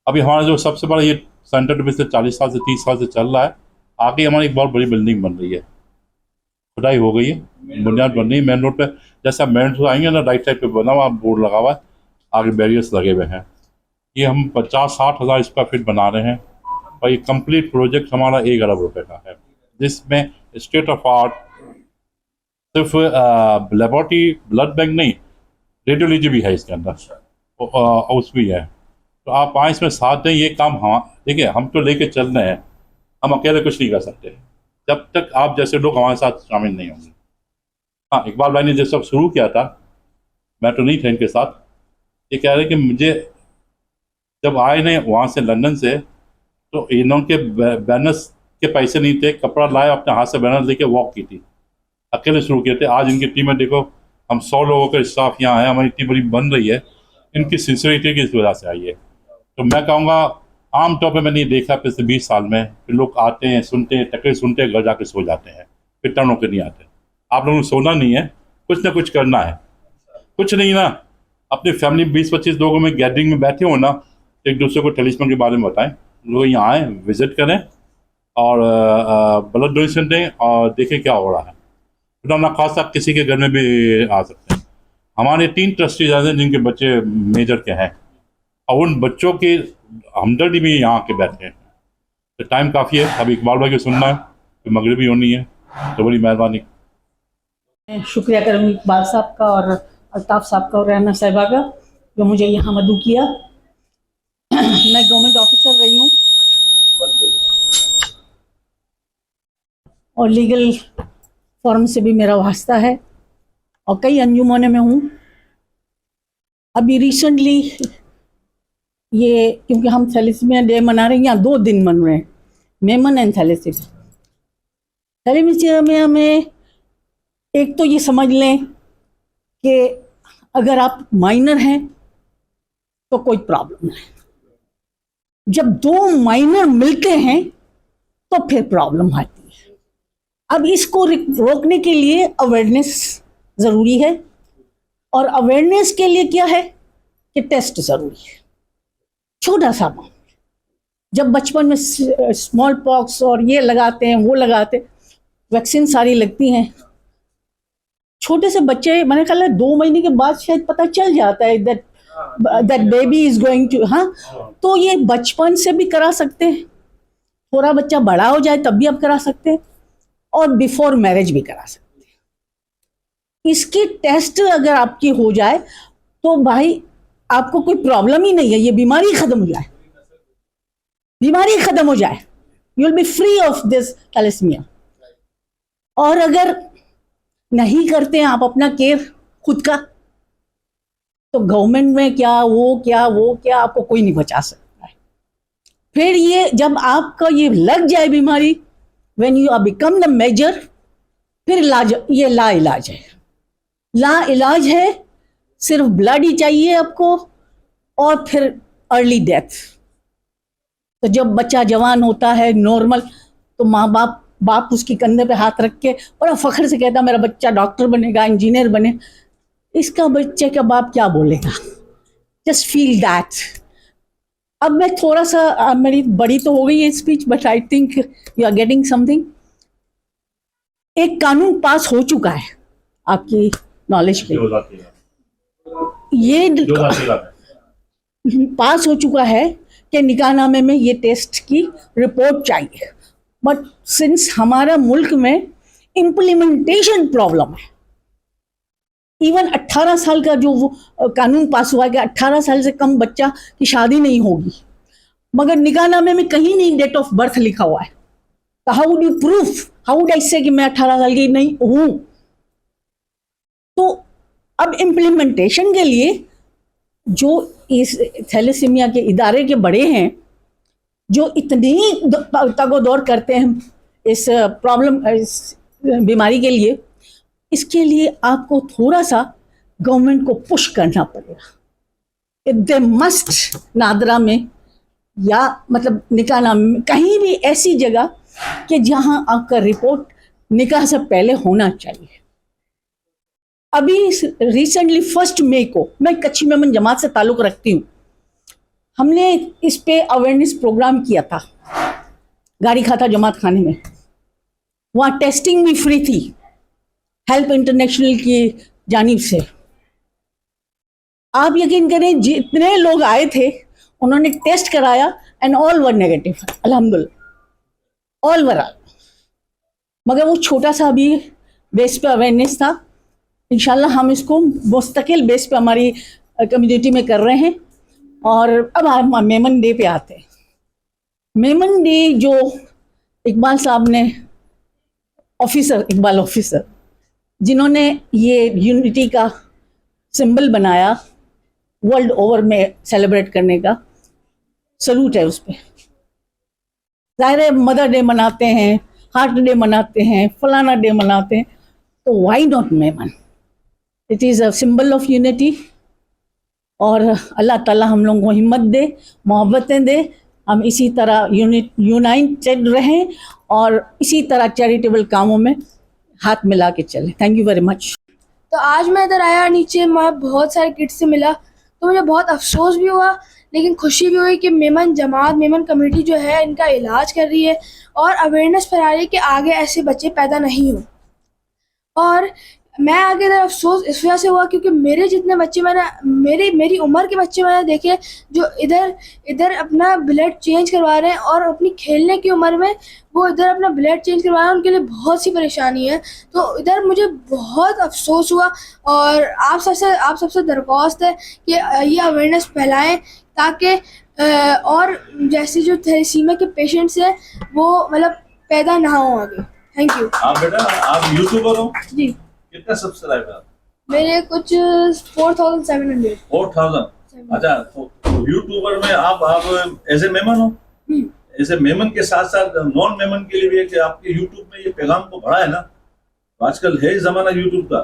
अभी हमारा जो सबसे बड़ा ये सेंटर में से 40 साल से 30 साल से चल रहा है, आगे हमारी एक बहुत बड़ी बिल्डिंग बन रही है, खुदाई हो गई है, बुनियाद बन रही है मेन रोड पे। जैसे आप मेन रोड आएंगे ना, राइट साइड पे बना हुआ बोर्ड लगा हुआ है, आगे बैरियर्स लगे हुए हैं। ये हम 50-60 हज़ार स्क्वायर फीट बना रहे हैं और ये कंप्लीट प्रोजेक्ट हमारा 1 अरब रुपए का है, जिसमें स्टेट ऑफ आर्ट, सिर्फ लेबॉर्ट्री, ब्लड बैंक नहीं, रेडियोलॉजी भी है इसके अंदर, हाउस भी है। तो आप आए इसमें साथ दें, ये काम हाँ ठीक है, हम तो लेके चल रहे हैं, हम अकेले कुछ नहीं कर सकते जब तक आप जैसे लोग हमारे साथ शामिल नहीं होंगे। हाँ, इकबाल भाई ने जब सब शुरू किया था, मैं तो नहीं था इनके साथ, ये कह रहे कि मुझे जब आए नहीं वहाँ से लंदन से, तो इन्हों के बैनर्स के पैसे नहीं थे, कपड़ा लाए अपने हाथ से बैनर लेके वॉक की थी, अकेले शुरू किए थे। आज इनकी टीम में देखो, हम 100 लोगों का स्टाफ यहाँ है, हमारी टीम बड़ी बन रही है। इनकी सिंसियरिटी की इस वजह से आई है। तो मैं कहूँगा आम तौर पे मैंने ये देखा पिछले 20 साल में कि लोग आते हैं, सुनते हैं, तकरीर सुनते हैं, घर जाके सो जाते हैं, फिर टर्न होकर नहीं आते। आप लोगों को सोना नहीं है, कुछ ना कुछ करना है। कुछ नहीं ना, अपनी फैमिली 20-25 लोगों में गैदरिंग में बैठे हो ना, एक दूसरे को टेलिस्मन के बारे में बताएं, लोग यहाँ आएँ, विजिट करें और ब्लड डोनेशन दें और देखें क्या हो रहा है। खुदा ना खासा किसी के घर में भी आ सकते हैं। हमारे 3 ट्रस्टीज हैं जिनके बच्चे मेजर के हैं और उन बच्चों की हमदर्दी भी यहाँ के बैठे हैं। तो टाइम काफ़ी है, अब इकबाल भाई को सुनना है, तो मगरिबी होनी है, तो बड़ी मेहरबानी। शुक्रिया करूँगी इकबाल साहब का और अल्ताफ़ साहब का और रहना साहिबा का जो मुझे यहाँ मदऊ किया। मैं गवर्नमेंट ऑफिसर रही हूँ और लीगल फॉर्म से भी मेरा वास्ता है और कई अंजुमनों में हूँ। अभी रिसेंटली ये क्योंकि हम थैलेसीमिया डे मना रहे हैं, यहाँ 2 दिन मन रहे हैं, मेमन एंड थैलेसीमिया। थैलेसीमिया में एक तो ये समझ लें कि अगर आप माइनर हैं तो कोई प्रॉब्लम नहीं, जब 2 माइनर मिलते हैं तो फिर प्रॉब्लम आती है। अब इसको रोकने के लिए अवेयरनेस ज़रूरी है और अवेयरनेस के लिए क्या है कि टेस्ट ज़रूरी है। छोटा सा जब बचपन में स्मॉल पॉक्स और ये लगाते हैं, वो लगाते, वैक्सीन सारी लगती हैं। छोटे से बच्चे, मैंने ख्याल है 2 महीने के बाद शायद पता चल जाता है that baby is going to, हाँ, तो ये बचपन से भी करा सकते हैं, थोड़ा बच्चा बड़ा हो जाए तब भी आप करा सकते हैं और बिफोर मैरिज भी करा सकते हैं। इसकी टेस्ट अगर आपकी हो जाए तो भाई आपको कोई प्रॉब्लम ही नहीं है, ये बीमारी खत्म हो जाए, बीमारी खत्म हो जाए, you will be free of this thalassemia. और अगर नहीं करते हैं आप अपना केयर खुद का, तो गवर्नमेंट में क्या वो क्या आपको कोई नहीं बचा सकता है। फिर ये जब आपका ये लग जाए बीमारी, when you are become the major, फिर इलाज ये ला इलाज है, ला इलाज है, सिर्फ ब्लड ही चाहिए आपको और फिर अर्ली डेथ। तो जब बच्चा जवान होता है नॉर्मल, तो माँ बाप उसकी कंधे पे हाथ रख के बड़ा फख्र से कहता मेरा बच्चा डॉक्टर बनेगा, इंजीनियर बने। इसका बच्चे का बाप क्या बोलेगा? Just feel that. अब मैं थोड़ा सा, मेरी बड़ी तो हो गई है speech, but I think you are getting something. एक कानून पास हो चुका है आपकी नॉलेज के लिए, ये पास हो चुका है कि निकाहनामे में ये टेस्ट की रिपोर्ट चाहिए। बट सिंस हमारा मुल्क में इम्प्लीमेंटेशन प्रॉब्लम है, इवन 18 साल का जो वो कानून पास हुआ है कि 18 साल से कम बच्चा की शादी नहीं होगी, मगर निकाहनामे में कहीं नहीं डेट ऑफ बर्थ लिखा हुआ है। तो how would you proof, how would I से कि मैं 18 साल की नहीं हूं? तो अब इम्प्लीमेंटेशन के लिए जो इस थैलेसीमिया के इदारे के बड़े हैं, जो इतनी तगोदौड़ करते हैं इस प्रॉब्लम, इस बीमारी के लिए, इसके लिए आपको थोड़ा सा गवर्नमेंट को पुश करना पड़ेगा। दे मस्ट नादरा में या मतलब निकाहनामे में कहीं भी ऐसी जगह कि जहां आपका रिपोर्ट निकाह से पहले होना चाहिए। अभी रिसेंटली 1 मई को, मैं कच्ची मेमन जमात से ताल्लुक़ रखती हूँ, हमने इस पे अवेयरनेस प्रोग्राम किया था गाड़ी खाता जमात खाने में। वहाँ टेस्टिंग भी फ्री थी हेल्प इंटरनेशनल की जानिब से। आप यकीन करें जितने लोग आए थे उन्होंने टेस्ट कराया एंड ऑल वर नेगेटिव, अल्हम्दुलिल्लाह ऑल वर। मगर वो छोटा सा अभी बेस पे अवेयरनेस था, इंशाल्लाह हम इसको मुस्तकिल बेस पे हमारी कम्युनिटी में कर रहे हैं। और अब हम मेमन डे पे आते हैं। मेमन डे जो इकबाल साहब ने इकबाल ऑफिसर जिन्होंने ये यूनिटी का सिंबल बनाया वर्ल्ड ओवर में सेलिब्रेट करने का, सलूट है उस पर। ज़ाहिर है मदर डे मनाते हैं, हार्ट डे मनाते हैं, फलाना डे मनाते हैं, तो वाई नॉट मेमन? It is a symbol of unity और अल्लाह ताला हम लोगों को हिम्मत दे, मोहब्बतें दे, हम इसी तरह यूनाइटेड रहें और इसी तरह चैरिटेबल कामों में हाथ मिला के चलें। Thank you very much. तो आज मैं इधर आया, नीचे मैं बहुत सारे किड्स से मिला, तो मुझे बहुत अफसोस भी हुआ लेकिन खुशी भी हुई कि मेमन जमात, मेमन कमेटी जो है इनका इलाज कर रही है और अवेयरनेस फैला रही है कि आगे ऐसे बच्चे पैदा नहीं हो। और मैं आगे इधर अफसोस इस वजह से हुआ क्योंकि मेरे जितने बच्चे मेरी उम्र के बच्चे मैंने देखे जो इधर अपना ब्लड चेंज करवा रहे हैं और अपनी खेलने की उम्र में वो इधर अपना ब्लड चेंज करवा रहे हैं, उनके लिए बहुत सी परेशानी है। तो इधर मुझे बहुत अफसोस हुआ और आप सबसे दरख्वास्त है कि ये अवेयरनेस फैलाएं ताकि और जैसे जो थैलेसीमिया के पेशेंट्स हैं वो मतलब पैदा ना हो आगे। Thank you. आप बेटा आप यूट्यूबर हो जी। कितना सब्सक्राइबर? मेरे कुछ 4700। 4000। अच्छा, तो यूट्यूबर में आप एज ए मेमन हो? एज ए मेमन के साथ साथ नॉन मेमन के लिए भी है कि आपके यूट्यूब में ये पैगाम को बढ़ा है ना, तो आजकल है जमाना यूट्यूब का,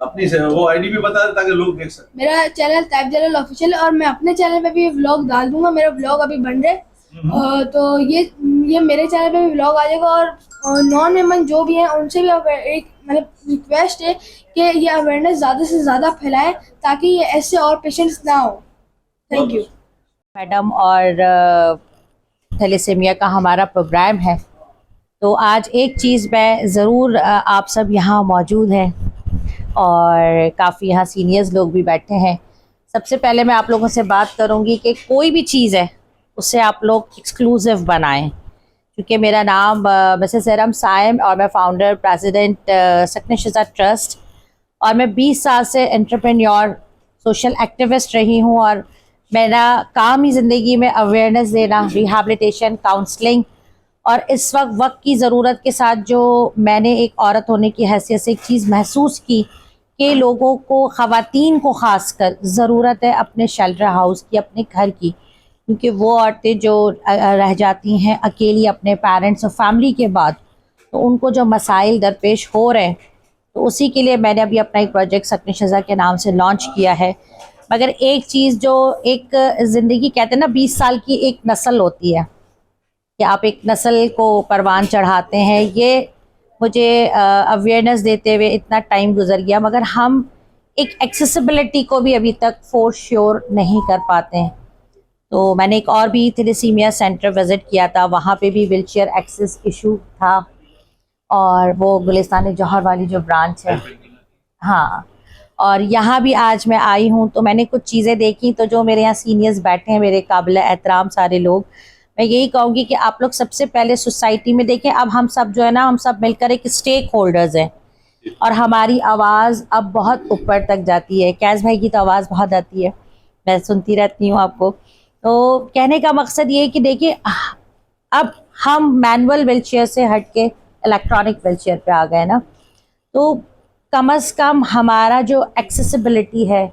अपनी से वो आईडी भी बता दे ताकि लोग देख सकें। मेरा चैनल तैब जलाल ऑफिशियल और मैं अपने चैनल पे भी व्लॉग डाल दूंगा। मेरा व्लॉग अभी बन रहे तो ये मेरे चैनल पे भी व्लॉग आ जाएगा और नॉन मेमन जो भी हैं उनसे भी एक मतलब रिक्वेस्ट है कि ये अवेयरनेस ज़्यादा से ज़्यादा फैलाएं ताकि ये ऐसे और पेशेंट्स ना हो। Thank you madam. और थैलेसीमिया का हमारा प्रोग्राम है, तो आज एक चीज़ मैं ज़रूर, आप सब यहाँ मौजूद हैं और काफ़ी यहाँ सीनियर्स लोग भी बैठे हैं। सबसे पहले मैं आप लोगों से बात करूँगी कि कोई भी चीज़ है उससे आप लोग एक्सक्लूसिव बनाएं, क्योंकि मेरा नाम मिसेस एरम साइम और मैं फाउंडर प्रेसिडेंट सकना शिजा ट्रस्ट और मैं 20 साल से एंटरप्रेन्योर सोशल एक्टिविस्ट रही हूँ और मेरा काम ही ज़िंदगी में अवेयरनेस देना, रिहैबिलिटेशन, काउंसलिंग और इस वक्त की ज़रूरत के साथ जो मैंने एक औरत होने की हैसियत से एक चीज़ महसूस की कि लोगों को, ख़वातीन को ख़ासकर ज़रूरत है अपने शेल्टर हाउस की, अपने घर की, क्योंकि वो औरतें जो रह जाती हैं अकेली अपने पेरेंट्स और फैमिली के बाद, तो उनको जो मसाइल दरपेश हो रहे हैं, तो उसी के लिए मैंने अभी अपना एक प्रोजेक्ट सकना शिजा के नाम से लॉन्च किया है। मगर एक चीज़ जो एक ज़िंदगी कहते हैं ना 20 साल की एक नस्ल होती है कि आप एक नस्ल को परवान चढ़ाते हैं, ये मुझे अवेयरनेस देते हुए इतना टाइम गुजर गया, मगर हम एक एक्सेसिबिलिटी को भी अभी तक फोर श्योर नहीं कर पाते हैं। तो मैंने एक और भी थैलेसीमिया सेंटर विज़िट किया था, वहाँ पे भी व्हीलचेयर एक्सेस इशू था और वो गुलिस्तान जौहर वाली जो ब्रांच है, हाँ, और यहाँ भी आज मैं आई हूँ तो मैंने कुछ चीज़ें देखी। तो जो मेरे यहाँ सीनियर्स बैठे हैं, मेरे काबिल एहतराम सारे लोग, मैं यही कहूँगी कि आप लोग सबसे पहले सोसाइटी में देखें। अब हम सब जो है ना, हम सब मिलकर एक स्टेक होल्डर्स हैं और हमारी आवाज़ अब बहुत ऊपर तक जाती है। कैस भाई की तो आवाज़ बहुत आती है, मैं सुनती रहती हूँ आपको। तो कहने का मकसद ये है कि देखिए, अब हम मैनुअल व्हीलचेयर से हट के इलेक्ट्रॉनिक व्हीलचेयर पे आ गए ना, तो कम अज़ कम हमारा जो एक्सेसिबिलिटी है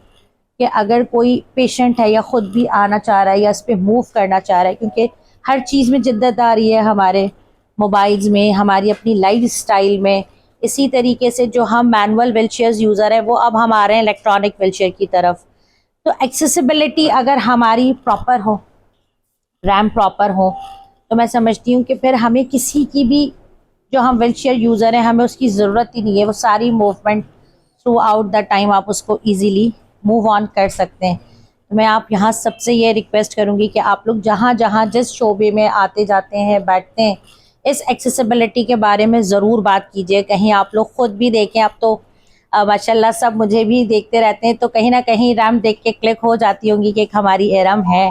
कि अगर कोई पेशेंट है या ख़ुद भी आना चाह रहा है या इस पर मूव करना चाह रहा है, क्योंकि हर चीज़ में जिद्दत आ रही है, हमारे मोबाइल्स में, हमारी अपनी लाइफ स्टाइल में। इसी तरीके से जो हम मैनुअल व्हीलचेयर्स यूज़र हैं वो अब हम आ रहे हैं इलेक्ट्रॉनिक व्हीलचेयर की तरफ। तो एक्सेसिबिलिटी अगर हमारी प्रॉपर हो, रैम प्रॉपर हो, तो मैं समझती हूँ कि फिर हमें किसी की भी, जो हम व्हीलचेयर यूज़र हैं, हमें उसकी ज़रूरत ही नहीं है। वो सारी movement through out the time आप उसको ईज़िली मूव ऑन कर सकते हैं। तो मैं आप यहाँ सबसे ये रिक्वेस्ट करूँगी कि आप लोग जहाँ जहाँ जिस शोबे में आते जाते हैं, बैठते हैं, इस एक्सेसिबिलिटी के बारे में ज़रूर बात कीजिए। कहीं आप लोग ख़ुद भी देखें, अब तो माशाल्लाह सब मुझे भी देखते रहते हैं, तो कहीं ना कहीं रैम देख के क्लिक हो जाती होंगी कि एक हमारी एरम है,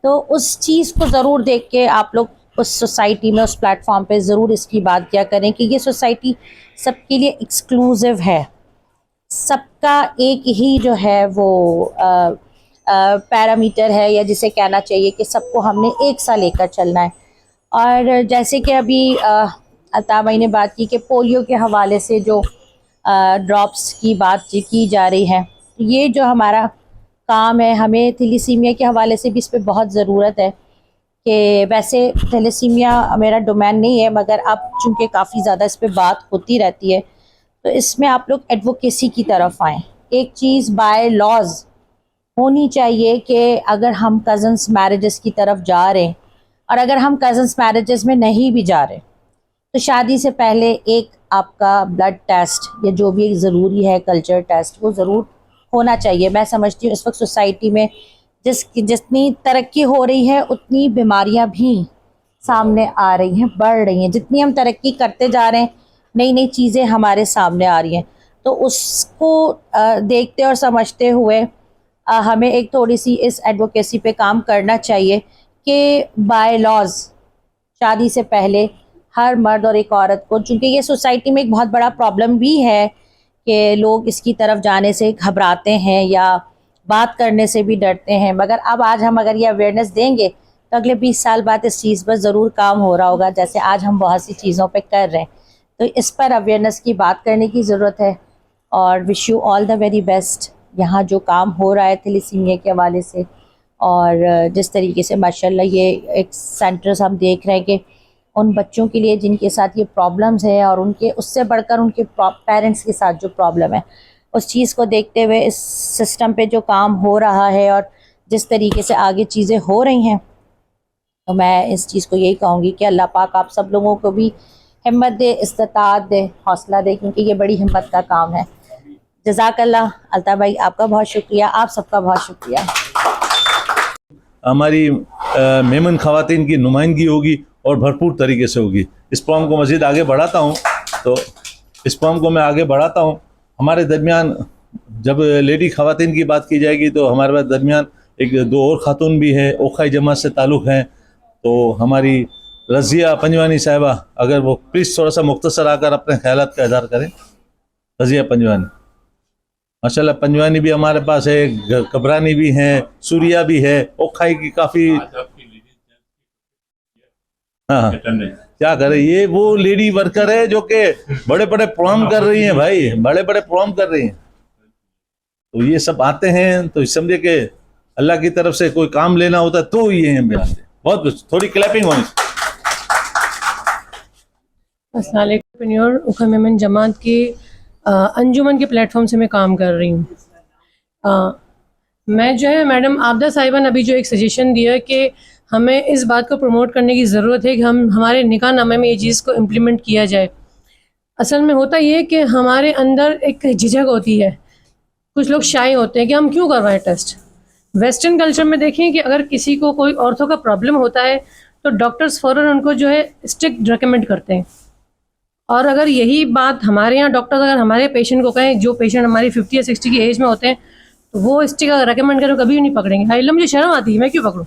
तो उस चीज़ को ज़रूर देख के आप लोग उस सोसाइटी में, उस प्लेटफॉर्म पे ज़रूर इसकी बात किया करें कि ये सोसाइटी सबके लिए एक्सक्लूसिव है, सबका एक ही जो है वो पैरामीटर है, या जिसे कहना चाहिए कि सबको हमने एक सा लेकर चलना है। और जैसे कि अभी अता भाई ने बात की कि पोलियो के हवाले से जो ड्रॉप्स की बात की जा रही है, ये जो हमारा काम है, हमें थैलेसीमिया के हवाले से भी इस पर बहुत ज़रूरत है कि वैसे थैलेसीमिया मेरा डोमेन नहीं है, मगर अब चूँकि काफ़ी ज़्यादा इस पर बात होती रहती है, तो इसमें आप लोग एडवोकेसी की तरफ आएँ। एक चीज़ बाय लॉज होनी चाहिए कि अगर हम कज़न्स मैरिजेस की तरफ जा रहे हैं और अगर हम कज़न्स मैरिजेस में नहीं भी जा रहे तो शादी से पहले एक आपका ब्लड टेस्ट या जो भी एक ज़रूरी है कल्चर टेस्ट वो ज़रूर होना चाहिए। मैं समझती हूँ इस वक्त सोसाइटी में जितनी तरक्की हो रही है उतनी बीमारियाँ भी सामने आ रही हैं, बढ़ रही हैं। जितनी हम तरक्की करते जा रहे हैं नई नई चीज़ें हमारे सामने आ रही हैं, तो उसको देखते और समझते हुए हमें एक थोड़ी सी इस एडवोकेसी पे काम करना चाहिए कि बाय लॉज शादी से पहले हर मर्द और एक औरत को, चूँकि ये सोसाइटी में एक बहुत बड़ा प्रॉब्लम भी है कि लोग इसकी तरफ जाने से घबराते हैं या बात करने से भी डरते हैं, मगर अब आज हम अगर ये अवेयरनेस देंगे तो अगले 20 साल बाद इस चीज़ पर ज़रूर काम हो रहा होगा, जैसे आज हम बहुत सी चीज़ों पे कर रहे हैं। तो इस पर अवेयरनेस की बात करने की ज़रूरत है और wish you all the very best. यहाँ जो काम हो रहा है थैलेसीमिया के हवाले से और जिस तरीके से माशाल्लाह ये एक सेंटर्स हम देख रहे हैं कि उन बच्चों के लिए जिनके साथ ये प्रॉब्लम्स है और उनके उससे बढ़कर उनके पेरेंट्स के साथ जो प्रॉब्लम है उस चीज़ को देखते हुए इस सिस्टम पे जो काम हो रहा है और जिस तरीके से आगे चीज़ें हो रही हैं, तो मैं इस चीज़ को यही कहूँगी कि अल्लाह पाक आप सब लोगों को भी हिम्मत दे, इस्तात दे, हौसला दे, क्योंकि ये बड़ी हिम्मत का काम है। जज़ाकल्लाह। अल्ताफ़ भाई आपका बहुत शुक्रिया, आप सबका बहुत शुक्रिया। हमारी मेमन ख़वातीन की नुमाइंदगी होगी और भरपूर तरीके से होगी। इस प्रोग्राम को मज़ीद आगे बढ़ाता हूँ, तो इस प्रोग्राम को मैं आगे बढ़ाता हूँ। हमारे दरमियान जब लेडी ख़वातीन की बात की जाएगी तो हमारे पास दरमियान एक दो और ख़ातून भी है, ओखाई जमात से ताल्लुक़ हैं। तो हमारी रज़िया पंजवानी साहिबा, अगर वो प्लीज़ थोड़ा सा मुख्तसर आकर अपने ख्यालात का इज़हार करें। रज़िया पंजवानी, माशाल्लाह पंजवानी भी हमारे पास है, कबरानी भी हैं, सूरिया भी है, ओखाई की काफ़ी। हाँ, क्या करे, ये वो लेडी वर्कर है जो कि बड़े बड़े प्रोग्राम कर रही हैं भाई, बड़े बड़े प्रोग्राम कर रही हैं। तो ये सब आते हैं तो समझे कि अल्लाह की तरफ से कोई काम लेना होता है तो ये हैं आते हैं। बहुत कुछ, थोड़ी क्लैपिंग होनी। अस्सलाम वालेकुम। उखा मेमन जमात के अंजुमन के प्लेटफॉर्म से मैं काम कर रही हूँ। मैं जो है मैडम आबदा साहिबा ने अभी जो एक सजेशन दिया कि हमें इस बात को प्रमोट करने की ज़रूरत है कि हम हमारे निकाह नामे में ये चीज़ को इम्प्लीमेंट किया जाए। असल में होता ये है कि हमारे अंदर एक झिझक होती है, कुछ लोग शाय होते हैं कि हम क्यों करवाएं टेस्ट। वेस्टर्न कल्चर में देखें कि अगर किसी को कोई औरतों का प्रॉब्लम होता है तो डॉक्टर्स फ़ौरन उनको जो है स्ट्रिक्ट रेकमेंड करते हैं, और अगर यही बात हमारे यहाँ डॉक्टर्स अगर हमारे पेशेंट को कहें, जो पेशेंट हमारी 50 या 60 की एज में होते हैं, तो वो स्टिक अगर रेकमेंड करें कभी नहीं पकड़ेंगे। हाई मुझे शर्म आती है, मैं क्यों पकड़ूँ।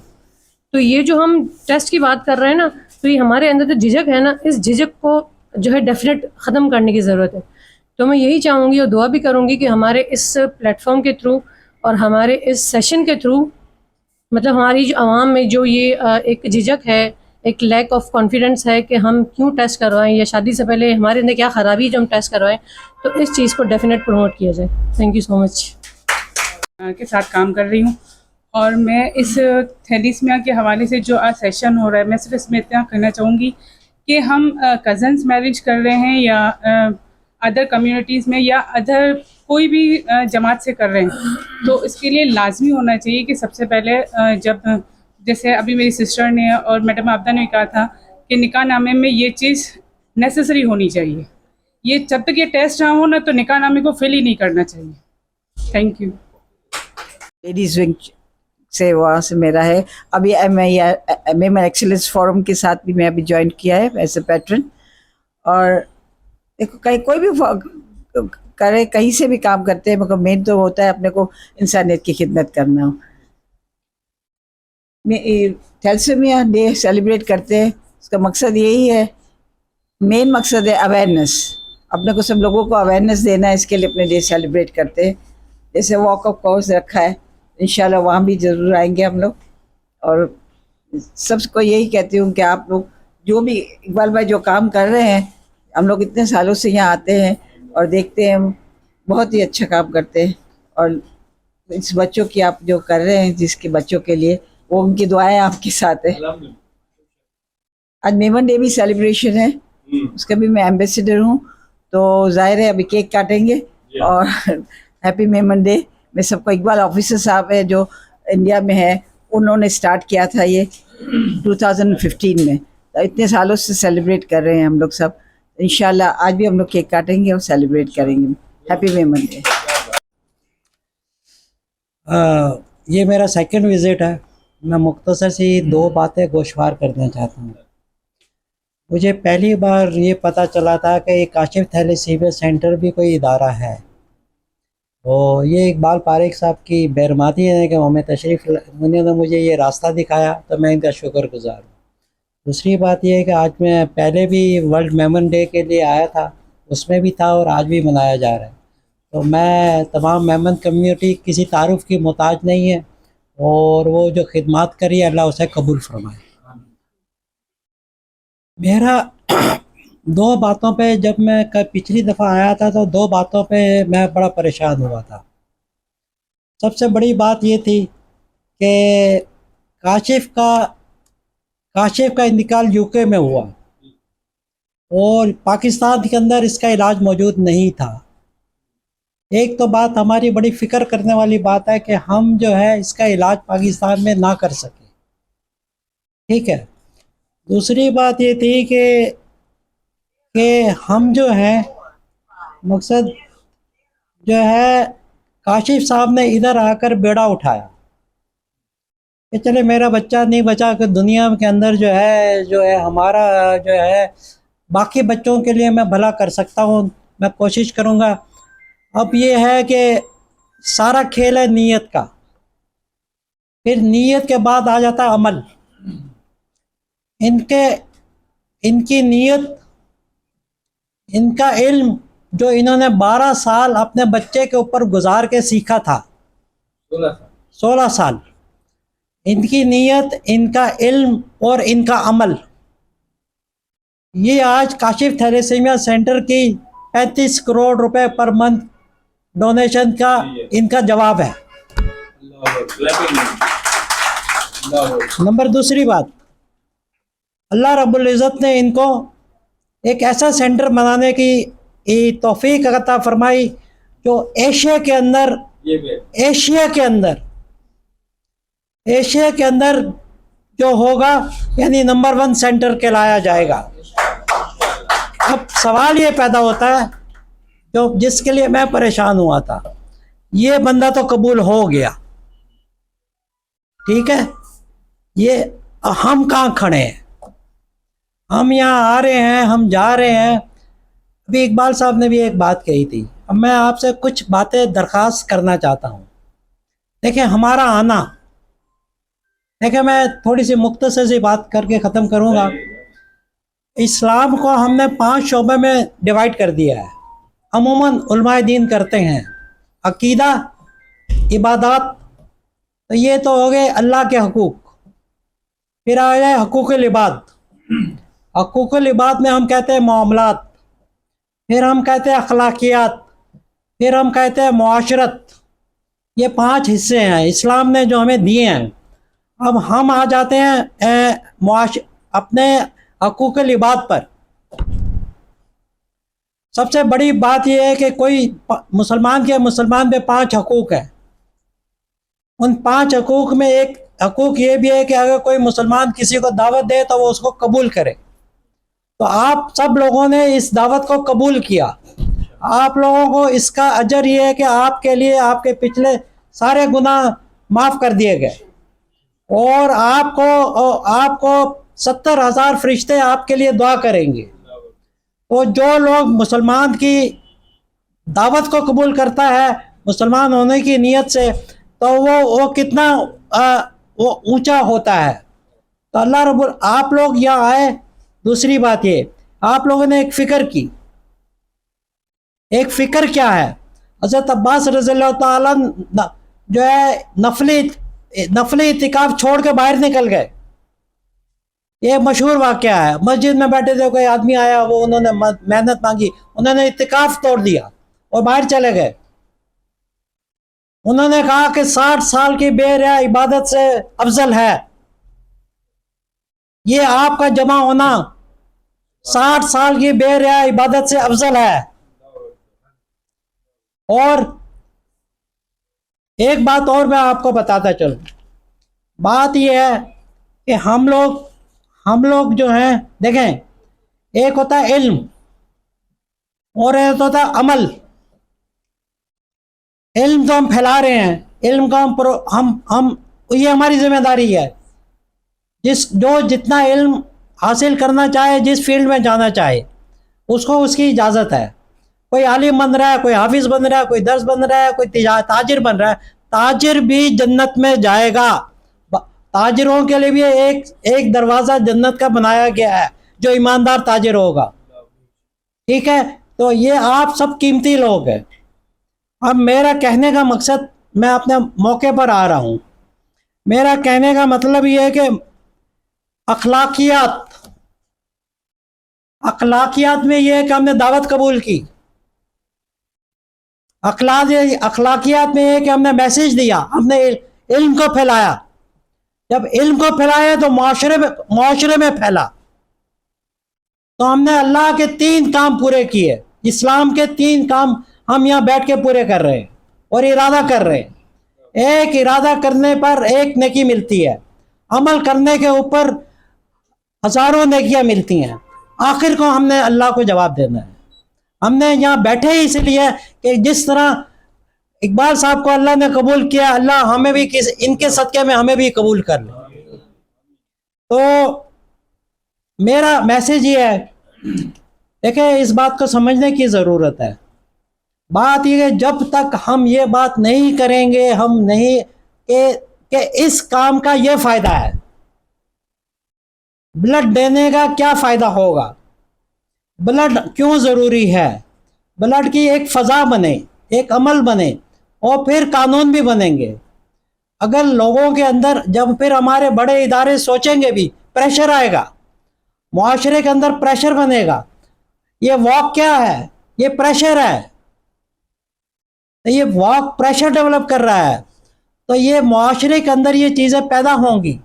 तो ये जो हम टेस्ट की बात कर रहे हैं ना, तो ये हमारे अंदर जो झिझक है ना, इस झिझक को जो है डेफिनेट ख़त्म करने की ज़रूरत है। तो मैं यही चाहूँगी और दुआ भी करूँगी कि हमारे इस प्लेटफॉर्म के थ्रू और हमारे इस सेशन के थ्रू, मतलब हमारी जो आवाम में जो ये एक झिझक है, एक लैक ऑफ कॉन्फिडेंस है कि हम क्यों टेस्ट करवाएं या शादी से पहले हमारे अंदर क्या ख़राबी है जो हम टेस्ट करवाएं, तो इस चीज़ को डेफिनेट प्रमोट किया जाए। Thank you so much. के साथ काम कर रही हूँ और मैं इस थैलेसीमिया के हवाले से जो आज सेशन हो रहा है, मैं सिर्फ इसमें इतना कहना चाहूँगी कि हम कज़न्स मैरिज कर रहे हैं या अदर कम्युनिटीज़ में या अदर कोई भी जमात से कर रहे हैं, तो इसके लिए लाजमी होना चाहिए कि सबसे पहले जब जैसे अभी मेरी सिस्टर ने और मैडम आबदा ने कहा था कि निकाह नामे में ये चीज़ नेसेसरी होनी चाहिए। ये जब तक ये टेस्ट ना हो ना तो निकाह नामे को फिल ही नहीं करना चाहिए। Thank you. लेडीज़ विंग से वहाँ से मेरा है। अभी मैं एक्सीलेंस फोरम के साथ भी मैं अभी ज्वाइन किया है एज ए पैट्रन। और देखो कहीं कोई भी करे, कहीं से भी काम करते हैं, मगर मेन तो होता है अपने को इंसानियत की खिदमत करना। थैलेसीमिया डे सेलिब्रेट करते हैं, उसका मकसद यही है, मेन मकसद है अवेयरनेस। अपने को सब लोगों को अवेयरनेस देना है, इसके लिए अपने डे सेलिब्रेट करते हैं। जैसे वॉक ऑफ कोर्स रखा है, इंशाल्लाह वहाँ भी ज़रूर आएंगे हम लोग। और सबको यही कहती हूँ कि आप लोग जो भी इकबाल भाई जो काम कर रहे हैं, हम लोग इतने सालों से यहाँ आते हैं और देखते हैं, बहुत ही अच्छा काम करते हैं। और इस बच्चों की आप जो कर रहे हैं, जिसके बच्चों के लिए, वो उनकी दुआएं आपके साथ है। आज मेमन डे भी सेलिब्रेशन है, उसका भी मैं एम्बेसडर हूँ, तो जाहिर है अभी केक काटेंगे और हैप्पी मेमन डे मैं सबको, इकबाल ऑफिसर साहब है जो इंडिया में है, उन्होंने स्टार्ट किया था ये 2015 में। तो इतने सालों से सेलिब्रेट कर रहे हैं हम लोग सब। इंशाल्लाह आज भी हम लोग केक काटेंगे और सेलिब्रेट करेंगे। Happy women day. ये मेरा सेकंड विज़िट है। मैं मुख्तसर सी 2 बातें गोशवार करना चाहता हूँ। मुझे पहली बार ये पता चला था कि काशिफ थैलेसीमिया सेंटर भी कोई इदारा है, और ये इकबाल पारेख साहब की बेरहमती है कि हमें तशरीफ़, उन्होंने मुझे ये रास्ता दिखाया, तो मैं इनका शुक्रगुज़ार हूँ। दूसरी बात यह है कि आज मैं पहले भी वर्ल्ड मेमन डे के लिए आया था, उसमें भी था और आज भी मनाया जा रहा है। तो मैं तमाम मेमन कम्युनिटी किसी तारुफ की मोहताज नहीं है, और वो जो खिदमत करी है अल्लाह उसे कबूल फरमाए। मेरा 2 बातों पे, जब मैं पिछली दफ़ा आया था तो 2 बातों पे मैं बड़ा परेशान हुआ था। सबसे बड़ी बात ये थी कि काशिफ का इंतकाल यूके में हुआ और पाकिस्तान के अंदर इसका इलाज मौजूद नहीं था। एक तो बात हमारी बड़ी फ़िक्र करने वाली बात है कि हम जो है इसका इलाज पाकिस्तान में ना कर सके, ठीक है। दूसरी बात ये थी कि हम जो है मकसद जो है काशिफ साहब ने इधर आकर बेड़ा उठाया कि चले मेरा बच्चा नहीं बचा, कि दुनिया के अंदर जो है हमारा जो है बाकी बच्चों के लिए मैं भला कर सकता हूँ, मैं कोशिश करूँगा। अब ये है कि सारा खेल है नीयत का, फिर नीयत के बाद आ जाता है अमल। इनकी नीयत, इनका इल्म जो इन्होंने 12 साल अपने बच्चे के ऊपर गुजार के सीखा था, 16 साल, इनकी नीयत, इनका इल्म और इनका अमल, ये आज काशिफ थैलेसीमिया सेंटर की 35 करोड़ रुपए पर मंथ डोनेशन का इनका जवाब है। नंबर दूसरी बात, अल्लाह रब्बुल इज़्ज़त ने इनको एक ऐसा सेंटर बनाने की तौफीक अता फरमाई जो एशिया के अंदर जो होगा यानी नंबर 1 सेंटर कहलाया जाएगा। अब सवाल ये पैदा होता है जो जिसके लिए मैं परेशान हुआ था, ये बंदा तो कबूल हो गया, ठीक है, ये हम कहाँ खड़े हैं? हम यहाँ आ रहे हैं, हम जा रहे हैं। अभी इकबाल साहब ने भी एक बात कही थी, अब मैं आपसे कुछ बातें दरख्वास्त करना चाहता हूँ। देखिए हमारा आना, देखिए मैं थोड़ी सी मुख्तसर सी बात करके ख़त्म करूँगा। इस्लाम को हमने 5 शोबे में डिवाइड कर दिया है। अमूमन उलमाए दीन करते हैं अकीदा, इबादत, तो ये तो हो गए अल्लाह के हकूक़। फिर आ गए हकूक़ुल इबाद। हकूक़ुल इबाद में हम कहते हैं मामलात, फिर हम कहते हैं अखलाकियात, फिर हम कहते हैं मुआशरत। ये 5 हिस्से हैं इस्लाम ने जो हमें दिए हैं। अब हम आ जाते हैं अपने हकूक़ुल इबाद पर। सबसे बड़ी बात यह है कि कोई मुसलमान पे 5 हकूक़ है। उन 5 हकूक़ में एक हकूक़ ये भी है कि अगर कोई मुसलमान किसी को दावत दे तो वो उसको कबूल करे। तो आप सब लोगों ने इस दावत को कबूल किया, आप लोगों को इसका अजर ये है कि आपके लिए आपके पिछले सारे गुनाह माफ़ कर दिए गए, और आपको 70,000 फरिश्ते आपके लिए दुआ करेंगे। तो जो लोग मुसलमान की दावत को कबूल करता है मुसलमान होने की नीयत से, तो वो कितना वो ऊंचा होता है। तो अल्लाह रब्बुल, आप लोग यहाँ आए। दूसरी बात ये, आप लोगों ने एक फ़िक्र की। एक फ़िक्र क्या है? हज़रत अब्बास रज़ियल्लाहु ताला जो है नफली इतिकाफ छोड़ के बाहर निकल गए। ये मशहूर वाक़या है। मस्जिद में बैठे थे, कोई आदमी आया, वो उन्होंने मेहनत मांगी, उन्होंने इतिकाफ तोड़ दिया और बाहर चले गए। उन्होंने कहा कि 60 साल की बेरिया इबादत से अफजल है। ये आपका जमा होना 60 साल की बेरिया इबादत से अफजल है। और एक बात और मैं आपको बताता चलूं, बात यह है कि हम लोग जो हैं, देखें, एक होता है इल्म और एक होता है अमल। इल्म तो हम फैला रहे हैं, इल्म का हम ये हमारी जिम्मेदारी है। जो जितना इल्म हासिल करना चाहे, जिस फील्ड में जाना चाहे, उसको उसकी इजाज़त है। कोई आलिम बन रहा है, कोई हाफिज बन रहा है, कोई दर्स बन रहा है, कोई ताजिर बन रहा है। ताजिर भी जन्नत में जाएगा। ताजिरों के लिए भी एक दरवाज़ा जन्नत का बनाया गया है, जो ईमानदार ताजिर होगा। ठीक है, तो ये आप सब कीमती लोग हैं। अब मेरा कहने का मकसद, मैं अपने मौके पर आ रहा हूँ, मेरा कहने का मतलब ये है कि अखलाकियात में ये है कि हमने दावत कबूल की। अखलाकियात में ये है कि हमने मैसेज दिया, हमने इल्म को फैलाया। जब इल्म को फैलाया तो माशरे में फैला। तो हमने अल्लाह के 3 काम पूरे किए, इस्लाम के 3 काम हम यहाँ बैठ के पूरे कर रहे हैं और इरादा कर रहे हैं। एक इरादा करने पर एक नेकी मिलती है, अमल करने के ऊपर हजारों नेकियां मिलती हैं। आखिर को हमने अल्लाह को जवाब देना है। हमने यहाँ बैठे ही इसलिए कि जिस तरह इकबाल साहब को अल्लाह ने कबूल किया, अल्लाह हमें भी इनके सदक़े में हमें भी कबूल कर ले। तो मेरा मैसेज ये है, देखिए, इस बात को समझने की ज़रूरत है। बात यह है, जब तक हम ये बात नहीं करेंगे, हम नहीं कि इस काम का ये फ़ायदा है, ब्लड देने का क्या फ़ायदा होगा, ब्लड क्यों ज़रूरी है, ब्लड की एक फ़ज़ा बने, एक अमल बने और फिर कानून भी बनेंगे। अगर लोगों के अंदर, जब फिर हमारे बड़े इदारे सोचेंगे भी, प्रेशर आएगा, मुआशरे के अंदर प्रेशर बनेगा। ये वॉक क्या है? ये प्रेशर है। तो ये वॉक प्रेशर डेवलप कर रहा है, तो ये मुआशरे के अंदर ये चीज़ें पैदा होंगी।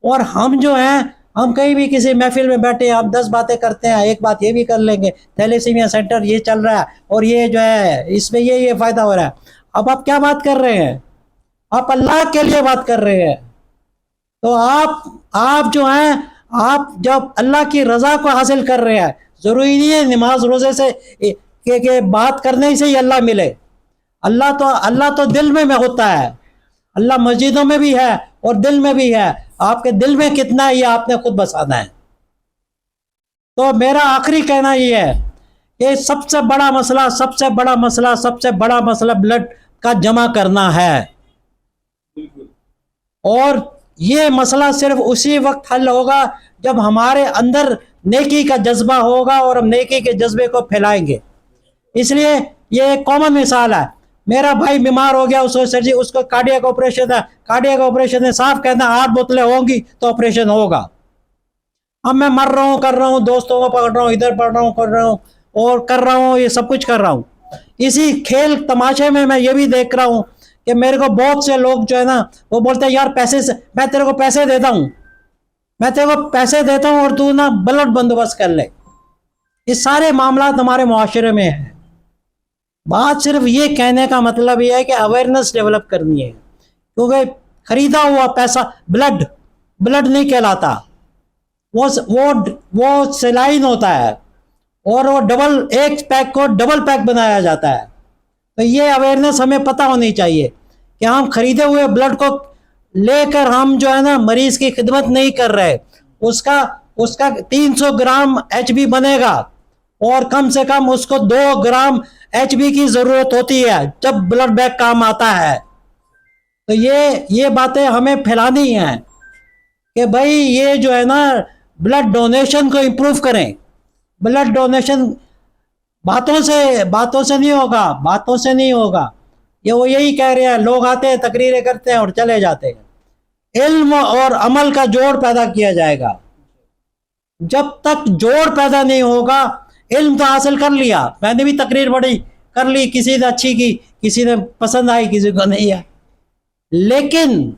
और हम जो हैं, हम कहीं भी किसी महफिल में बैठे, हम 10 बातें करते हैं, एक बात ये भी कर लेंगे, थैलेसीमिया सेंटर ये चल रहा है और ये जो है इसमें ये फ़ायदा हो रहा है। अब आप क्या बात कर रहे हैं? आप अल्लाह के लिए बात कर रहे हैं। तो आप जो हैं, आप जब अल्लाह की रज़ा को हासिल कर रहे हैं, ज़रूरी नहीं है नमाज रोज़े से के बात करने से ही अल्लाह मिले। अल्लाह तो दिल में होता है। अल्लाह मस्जिदों में भी है और दिल में भी है। आपके दिल में कितना है, ये आपने खुद बसाना है। तो मेरा आखिरी कहना ये है कि सबसे बड़ा मसला ब्लड का जमा करना है। और ये मसला सिर्फ उसी वक्त हल होगा जब हमारे अंदर नेकी का जज्बा होगा और हम नेकी के जज्बे को फैलाएंगे। इसलिए ये एक कॉमन मिसाल है। मेरा भाई बीमार हो गया, उसको सर्जरी, उसको कार्डियक ऑपरेशन है, कार्डियक ऑपरेशन है, साफ कहना 8 बोतलें होंगी तो ऑपरेशन होगा। अब मैं मर रहा हूँ, कर रहा हूँ, दोस्तों को पकड़ रहा हूँ, इधर पढ़ रहा हूँ, कर रहा हूँ और कर रहा हूँ, ये सब कुछ कर रहा हूँ। इसी खेल तमाशे में मैं ये भी देख रहा हूँ कि मेरे को बहुत से लोग जो है ना, वो बोलते हैं यार पैसे से, मैं तेरे को पैसे देता हूँ, मैं तेरे को पैसे देता हूँ और तू ना ब्लड बंदोबस्त कर ले। ये सारे मामला हमारे मुआशरे में है। बात सिर्फ ये कहने का मतलब ये है कि अवेयरनेस डेवलप करनी है, क्योंकि खरीदा हुआ पैसा ब्लड नहीं कहलाता, वो सेलाइन होता है और वो एक पैक को डबल पैक बनाया जाता है। तो ये अवेयरनेस हमें पता होनी चाहिए कि हम खरीदे हुए ब्लड को लेकर हम जो है ना मरीज की खिदमत नहीं कर रहे। उसका 300 ग्राम HB बनेगा और कम से कम उसको 2 ग्राम HB की ज़रूरत होती है जब ब्लड बैंक काम आता है। तो ये बातें हमें फैलानी हैं कि भाई ये जो है ना ब्लड डोनेशन को इम्प्रूव करें। ब्लड डोनेशन बातों से नहीं होगा। ये वो यही कह रहे हैं, लोग आते हैं, तकरीरें करते हैं और चले जाते हैं। इल्म और अमल का जोड़ पैदा किया जाएगा। जब तक जोड़ पैदा नहीं होगा, इल्म तो हासिल कर लिया, मैंने भी तकरीर बड़ी कर ली, किसी ने अच्छी की, किसी ने पसंद आई, किसी को नहीं आई, लेकिन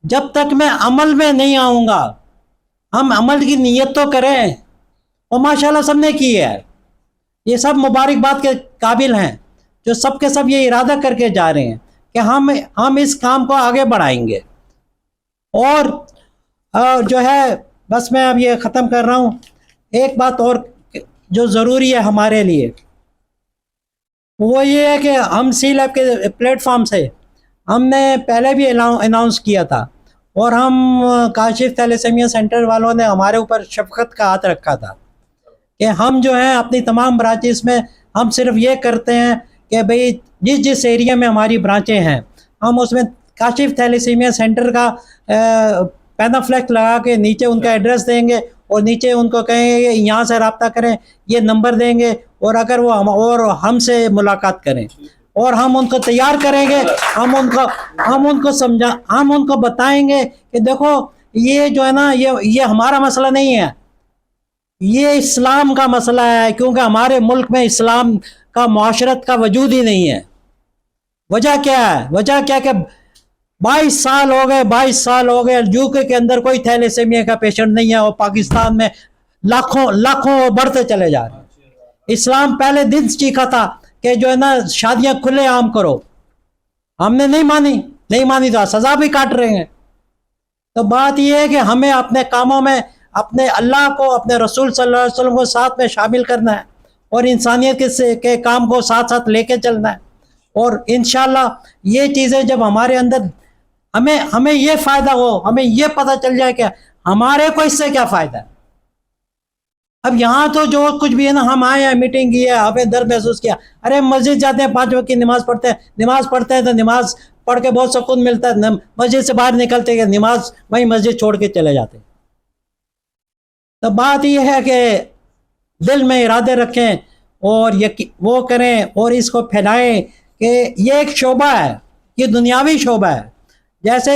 जब तक मैं अमल में नहीं आऊँगा, हम अमल की नीयत तो करें। और माशाल्लाह सबने की है। ये सब मुबारकबाद के काबिल हैं जो सब के सब ये इरादा करके जा रहे हैं कि हम इस काम को आगे बढ़ाएंगे। और जो है बस मैं अब ये ख़त्म कर रहा हूँ। एक बात और जो ज़रूरी है हमारे लिए वो ये है कि हम सी लैब के प्लेटफॉर्म से हमने पहले भी अनाउंस किया था और हम काशिफ थैलेसीमिया सेंटर वालों ने हमारे ऊपर शफकत का हाथ रखा था कि हम जो है अपनी तमाम ब्रांचेस में हम सिर्फ ये करते हैं कि भाई जिस जिस एरिया में हमारी ब्रांचें हैं हम उसमें काशिफ थैलेसीमिया सेंटर का पैनाफ्लेक्स लगा के नीचे उनका एड्रेस देंगे और नीचे उनको कहेंगे यहाँ से रब्ता करें, ये नंबर देंगे और अगर वो हमसे मुलाकात करें और हम उनको तैयार करेंगे, हम उनको बताएंगे कि देखो ये जो है ना ये हमारा मसला नहीं है, ये इस्लाम का मसला है, क्योंकि हमारे मुल्क में इस्लाम का मुआशरत का वजूद ही नहीं है। वजह क्या है? वजह क्या कि 22 साल हो गए यूके के अंदर कोई थैलेसीमिया का पेशेंट नहीं है और पाकिस्तान में लाखों बढ़ते चले जा रहे हैं। इस्लाम पहले दिन चीखा था कि जो है ना शादियां खुले आम करो, हमने नहीं मानी तो सजा भी काट रहे हैं। तो बात यह है कि हमें अपने कामों में अपने अल्लाह को, अपने रसूल सल्लल्लाहु अलैहि वसल्लम को साथ में शामिल करना है और इंसानियत के काम को साथ साथ लेके चलना है। और इंशाल्लाह ये चीज़ें जब हमारे अंदर हमें ये फ़ायदा हो, हमें ये पता चल जाए कि हमारे को इससे क्या फ़ायदा है। अब यहाँ तो जो कुछ भी है ना, हम आए हैं, मीटिंग की है, हमें दर्द महसूस किया, अरे मस्जिद जाते हैं 5 वक्त की नमाज़ पढ़ते हैं तो नमाज पढ़ के बहुत सुकून मिलता है, मस्जिद से बाहर निकलते हैं नमाज वहीं मस्जिद छोड़ के चले जाते हैं। तो बात यह है कि दिल में इरादे रखें और वो करें और इसको फैलाएं कि ये एक शोबा है, ये दुनियावी शोबा है। जैसे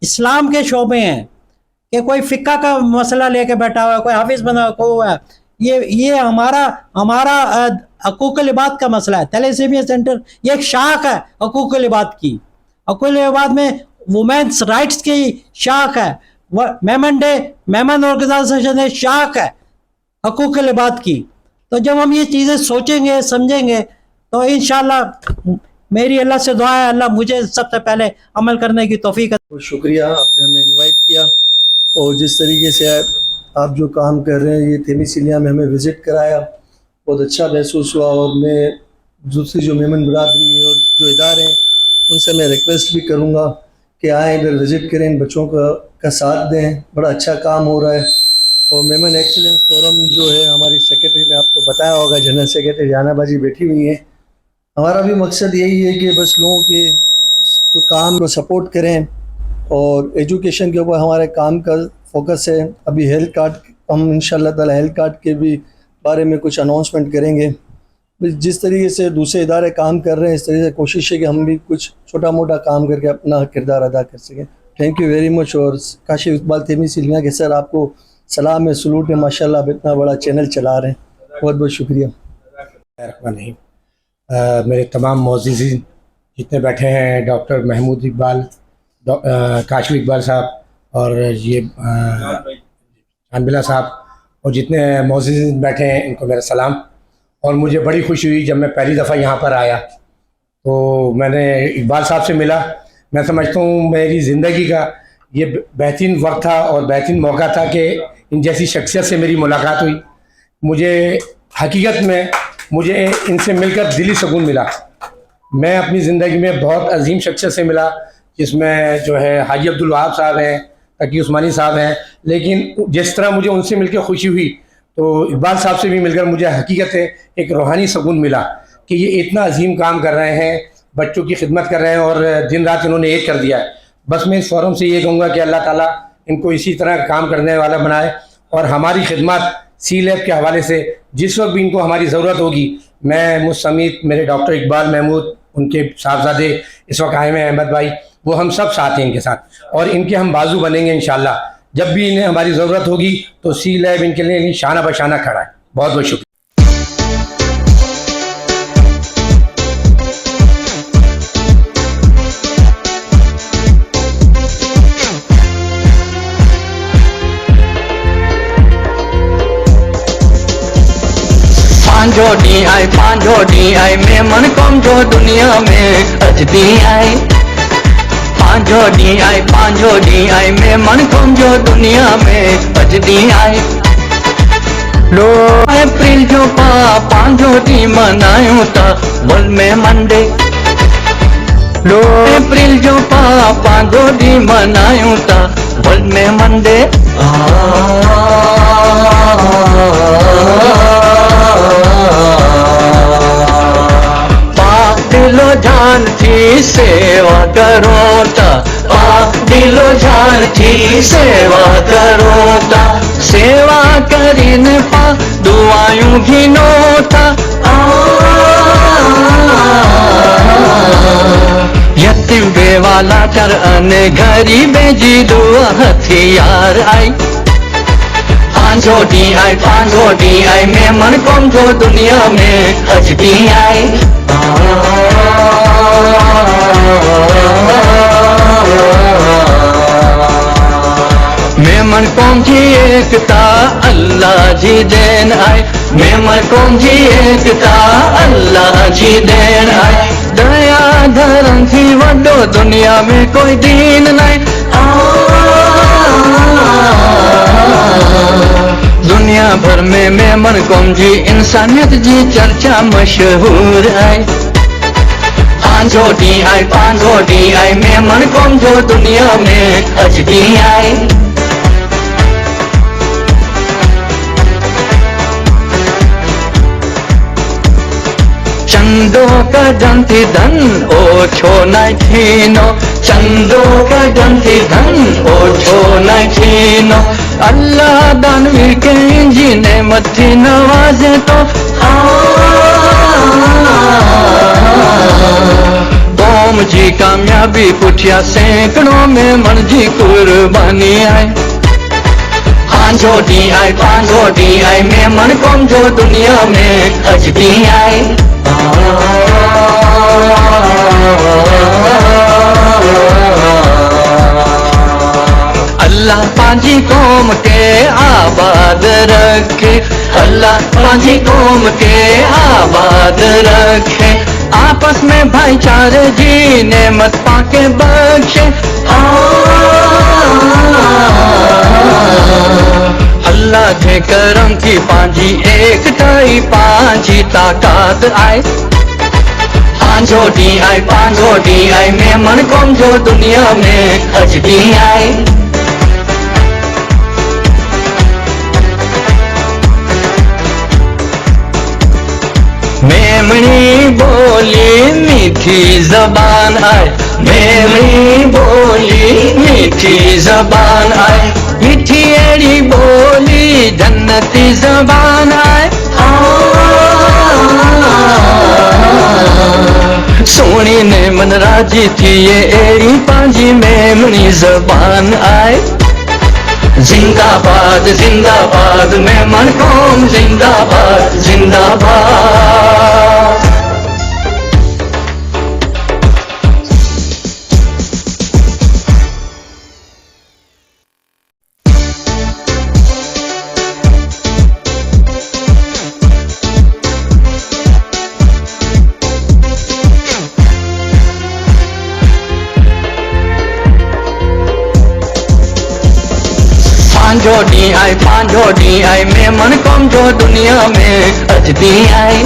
इस्लाम के शोबे हैं कि कोई फ़िक्का का मसला लेके बैठा हुआ है, कोई हाफिज़ बना हुआ है, ये हमारा हकूक़ुल इबाद का मसला है। थैलेसीमिया सेंटर ये एक शाख है हकूक़ुल इबाद की। हकूक़ुल इबाद में वुमेन्स राइट्स की शाख है, मेमन ऑर्गेनाइजेशन है, शाख है हकूक़ुल इबाद की। तो जब हम ये चीज़ें सोचेंगे समझेंगे तो इंशाअल्लाह मेरी अल्लाह से दुआ है अल्लाह मुझे सबसे पहले अमल करने की तौफीक। शुक्रिया आपने हमें इनवाइट किया और जिस तरीके से आप जो काम कर रहे हैं ये थैलेसीमिया में हमें विज़िट कराया, बहुत अच्छा महसूस हुआ। और मैं दूसरी जो मेमन बरादरी है और जो इदारे हैं उनसे मैं रिक्वेस्ट भी करूँगा कि आएँ इधर विज़िट करें, इन बच्चों का साथ दें, बड़ा अच्छा काम हो रहा है। और मेमन एक्सीलेंस फोरम जो है हमारी सेक्रेटरी ने आपको बताया होगा, जनरल सेक्रेटरी जाना बाजी बैठी हुई है। हमारा भी मकसद यही है कि बस लोगों के तो काम को सपोर्ट करें और एजुकेशन के ऊपर हमारे काम का फोकस है। अभी हेल्थ कार्ड हम इंशाल्लाह ताला हेल्थ कार्ड के भी बारे में कुछ अनाउंसमेंट करेंगे। जिस तरीके से दूसरे इदारे काम कर रहे हैं इस तरीके से कोशिश है कि हम भी कुछ छोटा मोटा काम करके अपना किरदार अदा कर सकें। Thank you very much. और काशिफ इकबाल थैलेसीमिया के सर आपको सलाम है, सलूट है, माशाल्लाह इतना बड़ा चैनल चला रहे हैं, बहुत बहुत शुक्रिया। मेरे तमाम मौजूदीन जितने बैठे हैं, डॉक्टर महमूद इकबाल, काशिफ इकबाल साहब और ये जानबिला साहब और जितने मौजूदीन बैठे हैं इनको मेरा सलाम। और मुझे बड़ी खुशी हुई जब मैं पहली दफ़ा यहाँ पर आया तो मैंने इकबाल साहब से मिला। मैं समझता हूँ मेरी ज़िंदगी का ये बेहतरीन वक्त था और बेहतरीन मौका था कि इन जैसी शख्सियत से मेरी मुलाकात हुई। मुझे हकीकत में इनसे मिलकर दिली सुकून मिला। मैं अपनी ज़िंदगी में बहुत अजीम शख्सियत से मिला जिसमें जो है हाजी अब्दुल वहाब साहब हैं, तकी उस्मानी साहब हैं, लेकिन जिस तरह मुझे उनसे मिलकर खुशी हुई तो इकबाल साहब से भी मिलकर मुझे हकीकत है एक रूहानी सुकून मिला कि ये इतना अजीम काम कर रहे हैं, बच्चों की खिदमत कर रहे हैं और दिन रात इन्होंने एक कर दिया है। बस मैं इस फोरम से ये कहूँगा कि अल्लाह ताला इनको इसी तरह काम करने वाला बनाए और हमारी खिदमत सी लैब के हवाले से जिस वक्त भी इनको हमारी ज़रूरत होगी, मैं मुझ समेत मेरे डॉक्टर इकबाल महमूद, उनके साहबजादे इस वक्त आए हैं अहमद भाई, वो हम सब साथ हैं इनके साथ और इनके हम बाजू बनेंगे इंशाल्लाह। जब भी इन्हें हमारी ज़रूरत होगी तो सी लैब इनके लिए शाना बशाना खड़ा है। बहुत बहुत शुक्रिया। पांजो डी आई मेमन कम जो दुनिया में अजबी आई। पांचो डी आई मेमन कौम जो दुनिया में अजदी आए लो अप्रैल जो पांचो डी मनायूं ता मुल में मंडे लो अप्रैल जो पांचो डी मनायूं ता मुल में मंडे दिलो जान थी सेवा करो ता दिलो जान थी सेवा करो ता सेवा करीने पा दुआयूं घिनो ता यतीम बेवाला कर अने गरीबे जी दुआ हथियार आई पांचो डी आई मेमन कौम जो दुनिया में अजदी आई मेमन कौम जी एकता अल्लाह जी देन आए मेमन कौम जी एकता अल्लाह जी देन आए दया धर्म थी वडो दुनिया में कोई दीन नहीं दुनिया भर में मेमन कौम जी इंसानियत जी चर्चा मशहूर है पांचो डी आई मेमन कौम जो दुनिया में अजदी आई चंदो का जंती धन ओ छो नहीं थीनो चंदो का जंती धन ओ छो नहीं थीनो अल्लाह दानवीर के जी ने मथी नवाजे तो कौम जी कामयाबी पुठिया सैकड़ों में मन जी कुर्बानी आए पांचो डी आई मेमन कौम जो दुनिया में अजदी आई अल्लाह पांची कौम के आबाद रखे अल्लाह पांची कौम के आबाद रखे आपस में भाईचारे जी नेमत पाके बख्शे अल्लाह के करम की पांची एकताई पांची ताकत आए पांचो डी आई मेमन कौम जो दुनिया में अजदी आई मेमनी बोली मीठी जबान आए मेमनी बोली मीठी जबान आए मीठी एड़ी बोली जन्नती जबान आए सोनी ने मन राजी थी ये एड़ी पांजी मेमनी जबान आए जिंदाबाद जिंदाबाद मेमन कौम जिंदाबाद जिंदाबाद पांचो डी आई मेमन कौम जो दुनिया में अजदी आई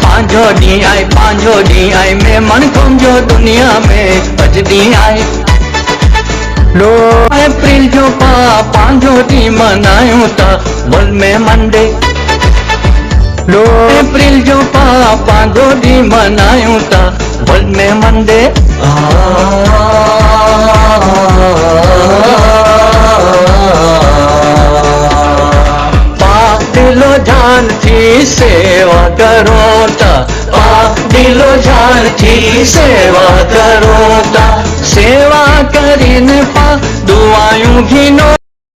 पांचो डी आई मेमन कौम जो दुनिया में अजदी आई लो अप्रैल जो पांचो डी मनायूं ता मुल में मंडे लो अप्रैल जो पांचो डी मनायूं ता मुल में मंडे दिलो जान थी सेवा करो ता दिलो जान थी सेवा करो ता सेवा करीने पा दुआयूं घिनो